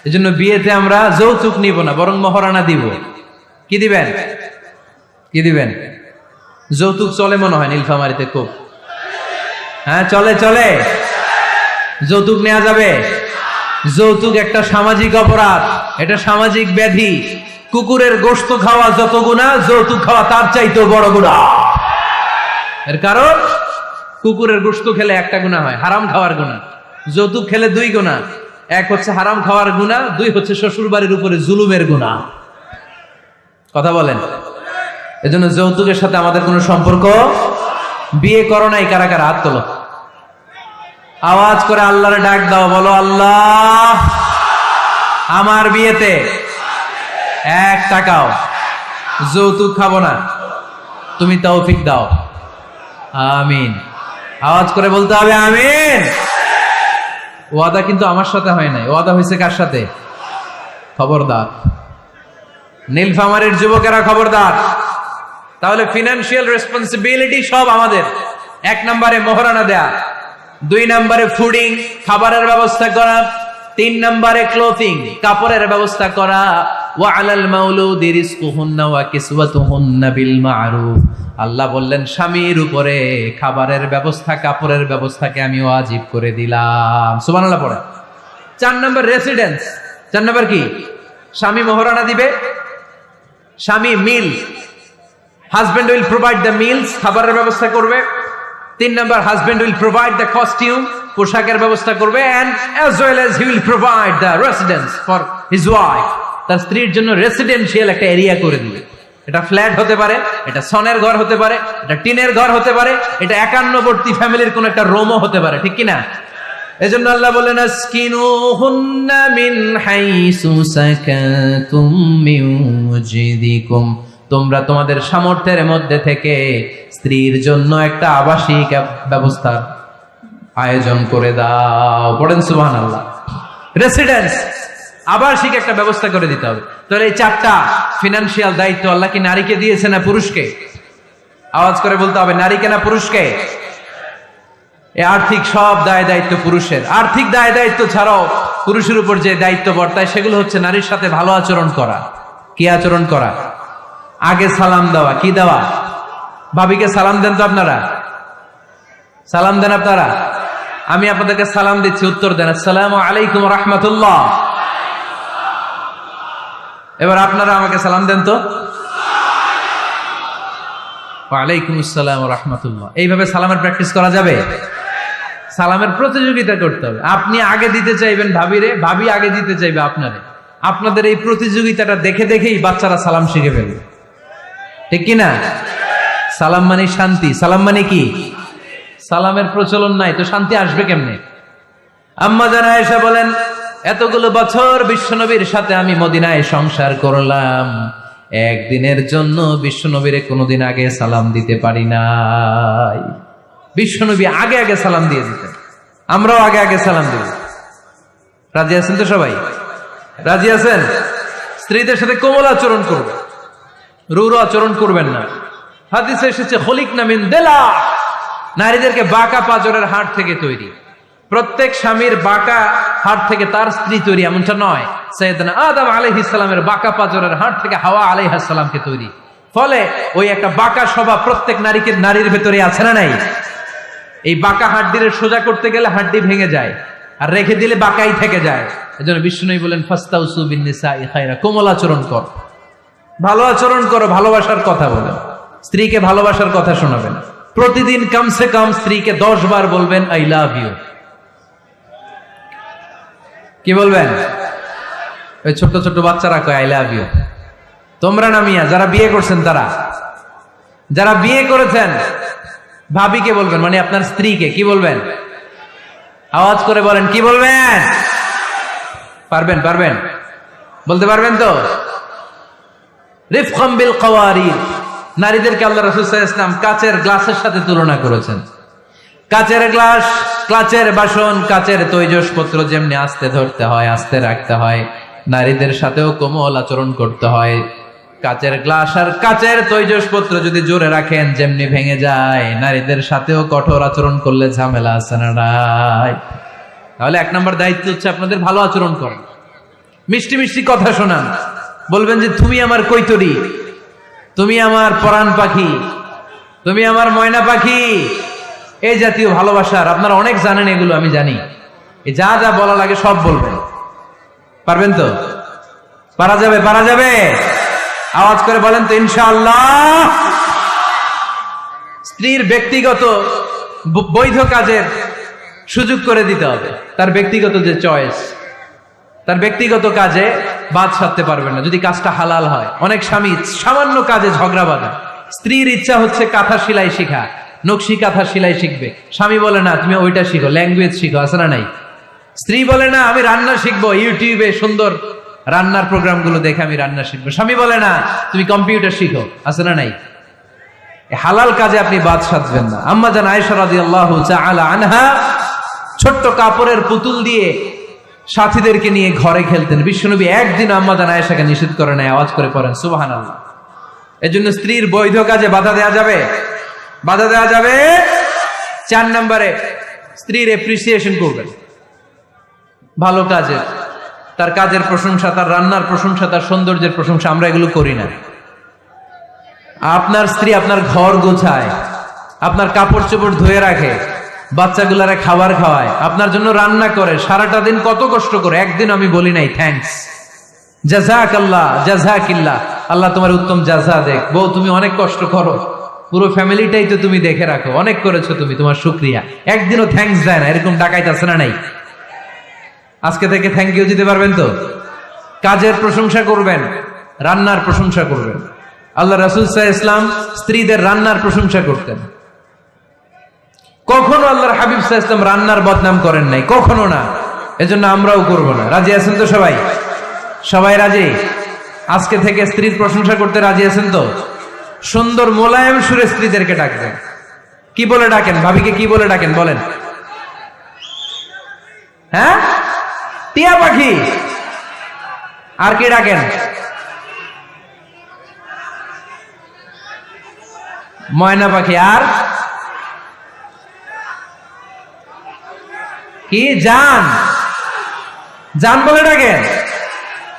এজন্য বিয়েতে আমরা যৌতুক নিব না, বরং মহরানা দিব। কি দিবেন? কি দিবেন? যৌতুক চলে মনে হয় নীলফামারীতে খুব। হ্যাঁ চলে, চলে। যৌতুক নেওয়া যাবে? যৌতুক একটা সামাজিক অপরাধ, এটা সামাজিক ব্যাধি। কুকুরের গোশত খাওয়া যত গুনাহ, যৌতুক খাওয়া তার চাইতেও বড় গুনাহ। এর কারণ কুকুরের গোশত খেলে একটা গুনাহ হয়, হারাম খাওয়ার গুনাহ। যৌতুক খেলে 2 গুনাহ, 1 হচ্ছে হারাম খাওয়ার গুনাহ, 2 হচ্ছে শ্বশুর বাড়ির উপরে জুলুমের গুনাহ। কথা বলেন। এজন্য যৌতুকের সাথে আমাদের কোনো সম্পর্ক। বিয়ে করো নাই কারা কারা? হাত তোলো। আওয়াজ করে আল্লাহর ডাক দাও, বলো আল্লাহ আমার বিয়েতে 1 টাকাও যৌতুক খাবো না, তুমি তৌফিক দাও। আমিন। আওয়াজ করে বলতে হবে আমিন। ওয়াদা কিন্তু আমার সাথে হয় নাই, ওয়াদা হয়েছে কার সাথে? খবরদার নীলফামারীর যুবকেরা খবরদার, তাহলে ফিনান্সিয়াল রেসপন্সিবিলিটি সব আমাদের। 1 নম্বরে মোহরানা দেয়া, 2 নম্বরে ফুডিং, খাবারের ব্যবস্থা করা, 3 নম্বরে ক্লোথিং, কাপড়ের ব্যবস্থা করা, ওয়া আলাল মাউলুদি রিজকুহুন্না ওয়া কিসওয়াতুহুন্না বিল মা'রুফ। আল্লাহ বললেন স্বামীর উপরে খাবারের ব্যবস্থা, কাপড়ের ব্যবস্থাকে আমি ওয়াজিব করে দিলাম। সুবহানাল্লাহ পড়ে। 4 নম্বর রেসিডেন্স। 4 নম্বর কি? স্বামী মোহরানা দিবে, স্বামী meal, husband will provide the meals, খাবারের ব্যবস্থা করবে। 3 নম্বর, husband will provide the costume, পোশাকের ব্যবস্থা করবে, and as well as he will provide the residence for his wife. তার স্ত্রীর জন্য রেসিডেন্সিয়াল একটা এরিয়া করে দিবে। এটা ফ্ল্যাট হতে পারে, এটা সনের ঘর হতে পারে, এটা টিনের ঘর হতে পারে, এটা একান্নবর্তী ফ্যামিলির কোন একটা রুমও হতে পারে, ঠিক কি না? এজন্য আল্লাহ বলেন আসকিনুহুন্না মিন হাইসু সাকাতুম মিন ওয়াজদিকুম, তোমরা তোমাদের সামর্থ্যের মধ্যে থেকে স্ত্রীর জন্য একটা আবাসিক ব্যবস্থার আয়োজন করে দাও। পড়েন সুবহানাল্লাহ। রেসিডেন্স, আবাসিক একটা ব্যবস্থা করে দিতে হবে। তাহলে এই 4টা ফিনান্সিয়াল দায়িত্ব আল্লাহ কি নারীকে দিয়েছে না পুরুষকে? আওয়াজ করে বলতে হবে, নারীকে না পুরুষকে? এই আর্থিক সব দায় দায়িত্ব পুরুষের। আর্থিক দায় দায়িত্ব ছাড়াও পুরুষের উপর যে দায়িত্ব বর্তায় সেগুলো হচ্ছে নারীর সাথে ভালো আচরণ করা। কি আচরণ করা? আগে সালাম দেওয়া। কি দেওয়া? ভাবিকে সালাম দেন তো আপনারা? সালাম দেন আপনারা? আমি আপনাদেরকে সালাম দিচ্ছি, উত্তর দেন আসসালামু আলাইকুম ওয়া রাহমাতুল্লাহ। এবার আপনারা আমাকে সালাম দেন তো। ওয়া আলাইকুম আসসালাম ওয়া রাহমাতুল্লাহ। এইভাবে সালামের প্র্যাকটিস করা যাবে? সালামের প্রতিযোগিতা করতে হবে। আপনি আগে দিতে চাইবেন ভাবিরে, ভাবি আগে দিতে চাইবে আপনারে। আপনাদের এই প্রতিযোগিতাটা দেখে দেখেই বাচ্চারা সালাম শিখে ফেলবে, ঠিক কি না? সালাম মানে শান্তি। সালাম মানে কি? সালামের প্রচলন নাই তো শান্তি আসবে কেমনে? আম্মা জান আয়েশা বলেন, এতগুলো বছর বিশ্বনবীর সাথে আমি মদিনায় সংসার করলাম, একদিনের জন্য বিশ্বনবীরে কোনোদিন আগে সালাম দিতে পারি নাই। বিশ্বনবী আগে আগে সালাম দিয়ে দিতেন, আমরাও আগে আগে সালাম দিব। রাজি আছেন তো সবাই? রাজি আছেন? স্ত্রীদের সাথে কোমল আচরণ করবে, রূঢ় আচরণ করবেন না। হাদিসে এসেছে খলিকনা মিন দিলা, নারীদেরকে বাঁকা পাঁজরের হাড় থেকে তৈরি। প্রত্যেক স্বামীর বাঁকা হাড় থেকে তার স্ত্রী তৈরি এমনটা নয়। সাইয়েদনা আদম আলাইহিস সালামের বাঁকা পাঁজরের হাড় থেকে হাওয়া আলাইহিস সালামকে তৈরি। ফলে ওই একটা বাঁকা স্বভাব প্রত্যেক নারীর ভেতরে আছে না নাই? এই বাঁকা হাড্ডির সোজা করতে গেলে হাড্ডি ভেঙে যায়, আর রেখে দিলে বাঁকাই থেকে যায়। এজন্য বিষ্ণু বলেন ফাস্তাউসু বিন নিসাই খায়রা, কোমল আচরণ কর, ভালো আচরণ করো, ভালোবাসার কথা বলেন, স্ত্রীকে ভালোবাসার কথা শোনাবেন। প্রতিদিন কমসে কম স্ত্রীকে 10 বার বলবেন আই লাভ ইউ। কি বলবেন? ওই ছোট ছোট বাচ্চারা কয় আই লাভ ইউ। তোমরা না মিয়া, যারা বিয়ে করছেন তারা, যারা বিয়ে করেছেন ভাবিকে বলবেন, মানে আপনার স্ত্রীকে কি বলবেন? আওয়াজ করে বলেন, কি বলবেন? পারবেন? পারবেন? বলতে পারবেন তো? রিফকাম বিল কাওয়ারির, নারীদেরকে আল্লাহ রাসূল সাল্লাল্লাহু আলাইহি ওয়াসাল্লাম কাচের গ্লাসের সাথে তুলনা করেছেন। কাচের গ্লাস, কাচের বাসন, কাচের তৈজসপত্র যেমনি আস্তে ধরতে হয়, আস্তে রাখতে হয়, নারীদের সাথেও কোমল আচরণ করতে হয়। কাচের গ্লাস আর কাচের তৈজসপত্র যদি জোরে রাখেন যেমনি ভেঙে যায়, নারীদের সাথেও কঠোর আচরণ করলে ঝামেলা আছে না নাই? তাহলে 1 নম্বর দায়িত্ব হচ্ছে আপনাদের ভালো আচরণ করেন, মিষ্টি মিষ্টি কথা শোনান, বলবেন যে তুমি আমার কৈতরী, তুমি আমার পরাণ পাখি, তুমি আমার ময়না পাখি। এই জাতীয় ভালোবাসার আপনারা অনেক জানেন, এগুলো আমি জানি। এই যা যা বলা লাগে সব বলবেন। পারবেন তো? পারা যাবে? পারা যাবে? আওয়াজ করে বলেন তো ইনশাআল্লাহ। স্ত্রীর ব্যক্তিগত বৈধ কাজের সুযোগ করে দিতে হবে। তার ব্যক্তিগত যে চয়েস, তার ব্যক্তিগত কাজে বাদ সাধতে পারবেন না যদি কাজটা হালাল হয়। অনেক স্বামী সামান্য কাজে ঝগড়া বাঁধে। স্ত্রীর ইচ্ছা হচ্ছে কাঁথা সেলাই শিখা, নকশি কাঁথা সেলাই শিখবে, স্বামী বলে না তুমি ওইটা শিখো, ল্যাঙ্গুয়েজ শিখো, আছে না নাই? স্ত্রী বলে না আমি রান্না শিখবো, ইউটিউবে সুন্দর রান্নার প্রোগ্রামগুলো দেখে আমি রান্না শিখবো, স্বামী বলে না তুমি কম্পিউটার শিখো, আছে না নাই? হালাল কাজে আপনি বাদ সাধবেন না। আম্মা জান আয়েশা রাদিয়াল্লাহু তাআলা আনহা ছোট্ট কাপড়ের পুতুল দিয়ে সাথীদেরকে নিয়ে ঘরে খেলতেন। বিশ্বনবী একদিন আম্মা জান আয়েশাকে নিষেধ করে নাই। আওয়াজ করে পড়েন সুবহানাল্লাহ। এজন্য স্ত্রীর বৈধ কাজে বাধা দেওয়া যাবে? বাধা দেওয়া যাবে। 4 নম্বরে স্ত্রীর এপ্রিসিয়েশন করবেন, ভালো কাজে, তার কাজের প্রশংসা, তার রান্নার প্রশংসা, তার সৌন্দর্যের প্রশংসা। আমরা এগুলো করি না। আপনার স্ত্রী আপনার ঘর গোছায়, আপনার কাপড় চোপড় ধুয়ে রাখে, বাচ্চাগুলারে খাবার খাওয়ায়, আপনার জন্য রান্না করে, সারাটা দিন কত কষ্ট করে। একদিন আমি বলি নাই থ্যাঙ্কস, জাযাকাল্লাহ, জাযাকিল্লাহ, আল্লাহ তোমার উত্তম জাযা দেখ। বউ তুমি অনেক কষ্ট করো, পুরো ফ্যামিলিটাই তো তুমি দেখে রাখো, অনেক করেছো তুমি, তোমার শুকরিয়া। একদিনও থ্যাঙ্কস দেয় না, এরকম ডাকাইত আছে না নাই? আজকে থেকে থ্যাংক ইউ দিতে পারবেন তো? কাজের প্রশংসা করবেন, রান্নার প্রশংসা করবেন। আল্লাহ রাসূল সাল্লাল্লাহু আলাইহি ওয়াসাল্লাম স্ত্রীদের রান্নার প্রশংসা করতেন। কখনো আল্লাহর হাবিব সাল্লাল্লাহু আলাইহি ওয়াসাল্লাম রান্নার বদনাম করেন নাই, কখনো না। এজন্য আমরাও করব না। রাজি আছেন তো সবাই? সবাই রাজি? আজকে থেকে স্ত্রীর প্রশংসা করতে রাজি আছেন তো? সুন্দর মোলায়েম সুরে স্ত্রীদেরকে ডাকবেন। কি বলে ডাকেন? ভাবিকে কি বলে ডাকেন বলেন? হ্যাঁ, টিয়া পাখি। আর কি ডাকেন? ময়না পাখি। আর কি? জান। জান বলে ডাকেন?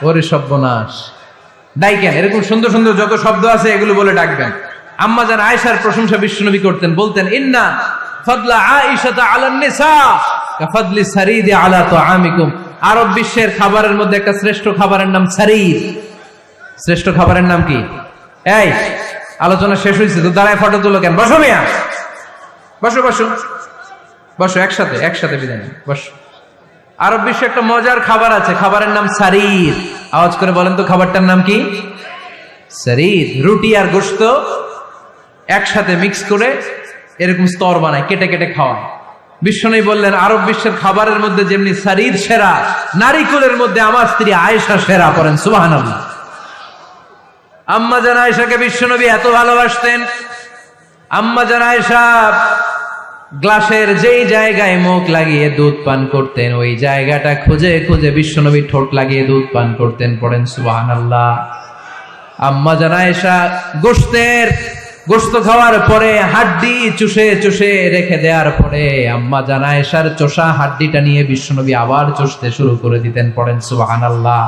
ওরে সর্বনাশ, ডাইকেন। এরকম সুন্দর সুন্দর যত শব্দ আছে এগুলো বলে ডাকবেন। আম্মা জান আয়েশার প্রশংসা বিশ্বনবী করতেন, বলতেন ইন্না ফাদলা আয়েশাতা আলান নিসা কাফাদলি সারিদি আলা তুআমিকুম। আরব বিশ্বের খাবারের মধ্যে একটা শ্রেষ্ঠ খাবারের নাম সারিদ। শ্রেষ্ঠ খাবারের নাম কি? এই আলোচনা শেষ হয়েছে তো দাঁড়ায় ফটো তুলো কেন? বসো মিয়া, বসো বসো বসো, একসাথে একসাথে বিদায় নিন, বসো। আরব বিশ্বে একটা মজার খাবার আছে, খাবারের নাম সারিদ। আওয়াজ করে বলেন তো খাবারটার নাম কি? সারিদ। রুটি আর গোশত একসাথে মিক্স করে এরকম স্তর বানায়, কেটে কেটে খাওয়ায়। বিশ্বনবী বললেন আরব বিশ্বের খাবারের মধ্যে যেমনি সারিদ সেরা, নারিকেলের মধ্যে আমার স্ত্রী আয়েশা সেরা। পড়েন সুবহানাল্লাহ। আম্মা জান আয়েশাকে বিশ্বনবী এত ভালোবাসতেন। আম্মা জান আয়েশা গ্লাসের যেই জায়গায় মুখ লাগিয়ে দুধ পান করতেন, ওই জায়গাটা খুঁজে খুঁজে বিশ্বনবী ঠোঁট লাগিয়ে দুধ পান করতেন। পড়েন সুবহানাল্লাহ। আম্মা জান আয়েশা গোশত খাওয়ার পরে হাড্ডি চুষে চুষে রেখে দেওয়ার পরে আম্মা জান আয়েশার চোষা হাড্ডিটা নিয়ে বিশ্বনবী আবার চষতে শুরু করে দিতেন। পড়েন সুবহানাল্লাহ।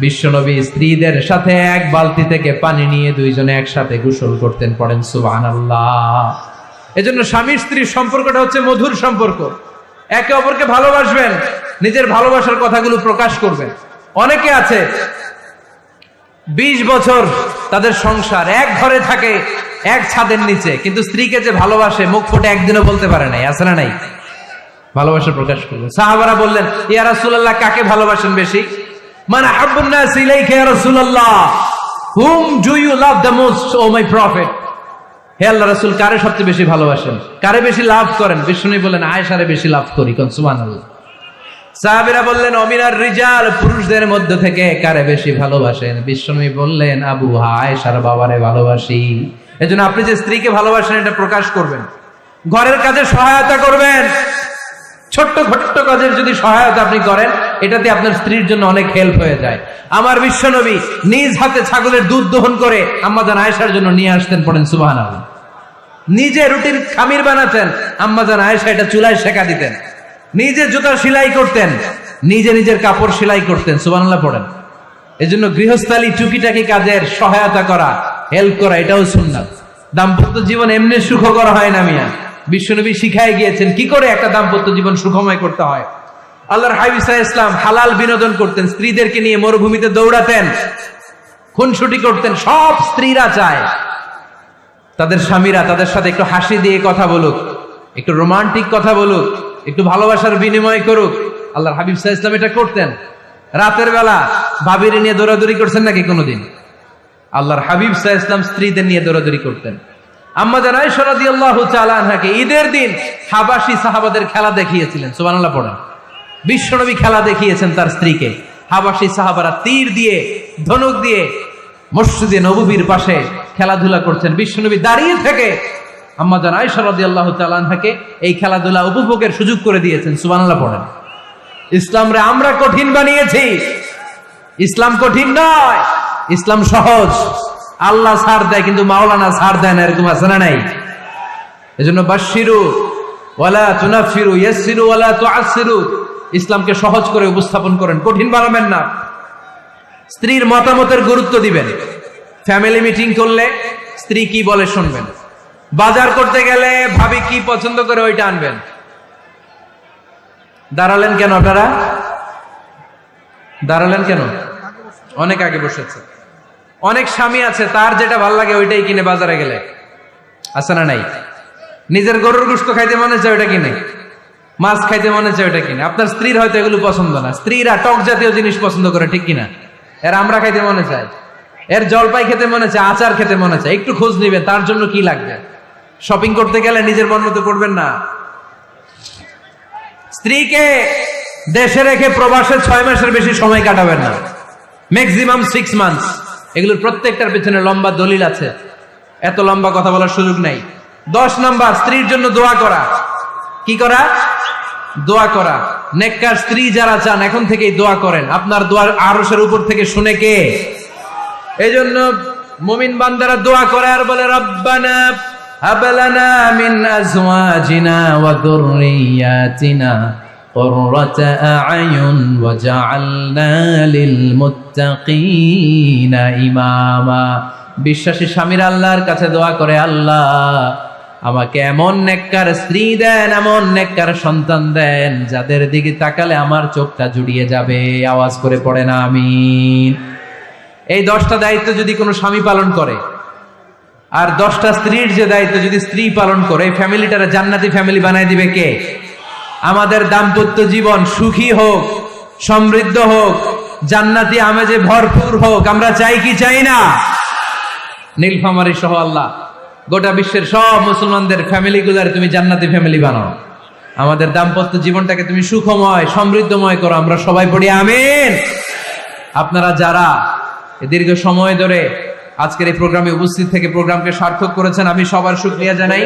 বিশ্বনবী স্ত্রীদের সাথে এক বালতি থেকে পানি নিয়ে দুইজনে একসাথে গোসল করতেন। পড়েন সুবহানাল্লাহ। এজন্য স্বামী স্ত্রীর সম্পর্কটা হচ্ছে মধুর সম্পর্ক। একে অপরকে ভালোবাসবেন, নিজের ভালোবাসার কথাগুলো প্রকাশ করবেন। অনেকে আছে 20 বছর তাদের সংসার, এক ঘরে থাকে, এক ছাদের নিচে, কিন্তু স্ত্রীকে যে ভালোবাসে মুখ ফুটে একদিনও বলতে পারে নাই। আছে না নাই? ভালোবাসা প্রকাশ করবে। সাহাবারা বললেন ইয়া রাসূলুল্লাহ, কাকে ভালোবাসেন বেশি? মান আহাব্বুন নাস ইলাইকা ইয়া রাসূলুল্লাহ, whom do you love the most, O my prophet? হে আল্লাহ রাসূল, কারে সবচেয়ে বেশি ভালোবাসেন, কারে বেশি লাভ করেন? বিশ্বনবী বললেন আয়েশারে বেশি লাভ করি। কোন সুবহানাল্লাহ। সাহাবীরা বললেন অমিনার রিজাল, পুরুষদের মধ্যে থেকে কারে বেশি ভালোবাসেন? বিশ্বনবী বললেন আবু আয়েশার বাবারে ভালোবাসি। এজন্য আপনি যে স্ত্রীকে ভালোবাসেন এটা প্রকাশ করবেন, ঘরের কাজে সহায়তা করবেন। ছোট্ট ছোট্ট কাজের যদি সহায়তা আপনি করেন, এটাতে আপনার স্ত্রীর জন্য অনেক হেল্প হয়ে যায়। আমার বিশ্বনবী নিজ হাতে ছাগলের দুধ দহন করে আম্মা জান আয়েশার জন্য নিয়ে আসতেন। পড়েন সুবহানাল্লাহ। নিজে রুটির খামির বানাতেন, আম্মা জান আয়েশা এটা চুলায় সেকা দিতেন। নিজে জুতা সেলাই করতেন, নিজে নিজের কাপড় সেলাই করতেন। সুবহানাল্লাহ পড়েন। এজন্য গৃহস্থালী টুকিটাকি কাজের সহায়তা করা, হেল্প করা, এটাও সুন্নাত। দাম্পত্য জীবন এমনি সুখ করা হয় না মিয়া। বিশ্বনবী শিখায় গিয়েছেন কি করে একটা দাম্পত্য জীবন সুখময় করতে হয়। আল্লাহর হাবিব সাল্লাল্লাহু আলাইহি ওয়াসাল্লাম হালাল বিনোদন করতেন, স্ত্রীদেরকে নিয়ে মরুভূমিতে দৌড়াতেন, খুনসুটি করতেন। সব স্ত্রীরা চায় তাদের স্বামীরা তাদের সাথে একটু হাসি দিয়ে কথা বলুক, একটু রোমান্টিক কথা বলুক, একটু ভালোবাসার বিনিময় করুক। আল্লাহর হাবিব সাল্লাল্লাহু আলাইহি ওয়াসাল্লাম এটা করতেন। রাতের বেলা ভাবির নিয়ে দৌড়াদৌড়ি করছেন নাকি কোনোদিন? আল্লাহর হাবিব সাল্লাল্লাহু আলাইহি ওয়াসাল্লাম স্ত্রীদের নিয়ে দৌড়াদৌড়ি করতেন। আম্মা জান আয়েশা রাদিয়াল্লাহু তাআলা আনহাকে ঈদের দিন হাবাসী সাহাবাদের খেলা দেখিয়েছিলেন। সুবহানাল্লাহ পড়েন। বিশ্বনবী খেলা দেখিয়েছেন তার স্ত্রীকে। হাবাসী সাহাবারা তীর দিয়ে, ধনুক দিয়ে মসজিদে নববীর পাশে খেলাধুলা করছেন। বিশ্বনবী দাঁড়িয়ে থেকে আম্মা জান আয়েশা রাদিয়াল্লাহু তাআলা আনহাকে এই খেলাধুলা উপভোগের সুযোগ করে দিয়েছেন। সুবহানাল্লাহ পড়েন। ইসলামরে আমরা কঠিন বানিয়েছি। ইসলাম কঠিন নয়, ইসলাম সহজ। আল্লাহ ছাড় দেয় কিন্তু মাওলানা ছাড় দেয় না, এরকম আছে না নাই? এজন্য বাশশিরু ওয়ালা তুনাফিরু ইয়াসসিরু ওয়ালা তুআসসিরু, ইসলামকে সহজ করে উপস্থাপন করেন, কঠিন বানাবেন না। স্ত্রীর মতামতের গুরুত্ব দিবেন। ফ্যামিলি মিটিং করলে স্ত্রী কি বলে শুনবেন। বাজার করতে গেলে ভাবি কি পছন্দ করে ওইটা আনবেন। দাঁড়ালেন কেন আপনারা? দাঁড়ালেন কেন? অনেক আগে বসেছে। অনেক স্বামী আছে তার যেটা ভাল লাগে ওইটাই কিনে বাজারে গেলে, আছে না নাই? নিজের গরুর গোশত খাইতে মনে চায় ওইটা কিনে, মাছ খাইতে মনে চায় ওইটা কিনে। আপনার স্ত্রীর হয়তো এগুলো পছন্দ না। স্ত্রীরা টক জাতীয় জিনিস পছন্দ করে, ঠিক কিনা? এর আমরা খাইতে মনে চায়, এর জলপাই খেতে মনে চায়, আচার খেতে মনে চায়। একটু খোঁজ নিবেন তার জন্য কি লাগবে। শপিং করতে গেলে নিজের মন মতো করবেন না। স্ত্রীকে দেশে রেখে প্রবাসে 6 মাসের বেশি সময় কাটাবেন না, ম্যাক্সিমাম 6 মান্থস। এগুলোর প্রত্যেকটার পেছনে লম্বা দলিল আছে, এত লম্বা কথা বলার সুযোগ নাই। 10 নাম্বার, স্ত্রীর জন্য দোয়া করা। কি করা? দোয়া করা। নেককার স্ত্রী যারা চান এখন থেকেই দোয়া করেন। আপনার দোয়ার আরশের উপর থেকে শুনে কে? এই জন্য মুমিন বান্দারা দোয়া করে আর বলে, রব্বানা হাব লানা মিন আজওয়াজিনা ওয়া যুররিয়াতিনা কুররাতা আ'য়ুন ওয়াজআলনা লিল মুত্তাকিনা ইমামা। বিশ্বাসী স্বামীরা আল্লাহর কাছে দোয়া করে, আল্লাহ আমাকে এমন নেককার স্ত্রী দেন, এমন নেককার সন্তান দেন যাদের দিকে তাকালে আমার চোখটা জুড়িয়ে যাবে। আওয়াজ করে পড়ে না আমিন। এই 10টা দায়িত্ব যদি কোনো স্বামী পালন করে, আর 10টা স্ত্রীর যে দায়িত্ব যদি স্ত্রী পালন করে, এই ফ্যামিলিটারে জান্নাতি ফ্যামিলি বানায় দিবে কে? আমাদের দাম্পত্য জীবন সুখী হোক, সমৃদ্ধ হোক, জান্নাতি আমেজে ভরপুর হোক। আমরা চাই কি চাই না? নীলফামারী সহ আল্লাহ গোটা বিশ্বের সব মুসলমানদের ফ্যামিলিগুলার তুমি জান্নাতি ফ্যামিলি বানাও। আমাদের দাম্পত্য জীবনটাকে তুমি সুখময় সমৃদ্ধময় করো। আমরা সবাই পড়ি আমিন। আপনারা যারা দীর্ঘ সময় ধরে আজকের এই প্রোগ্রামে উপস্থিত থেকে প্রোগ্রামকে সার্থক করেছেন, আমি সবার শুকরিয়া জানাই।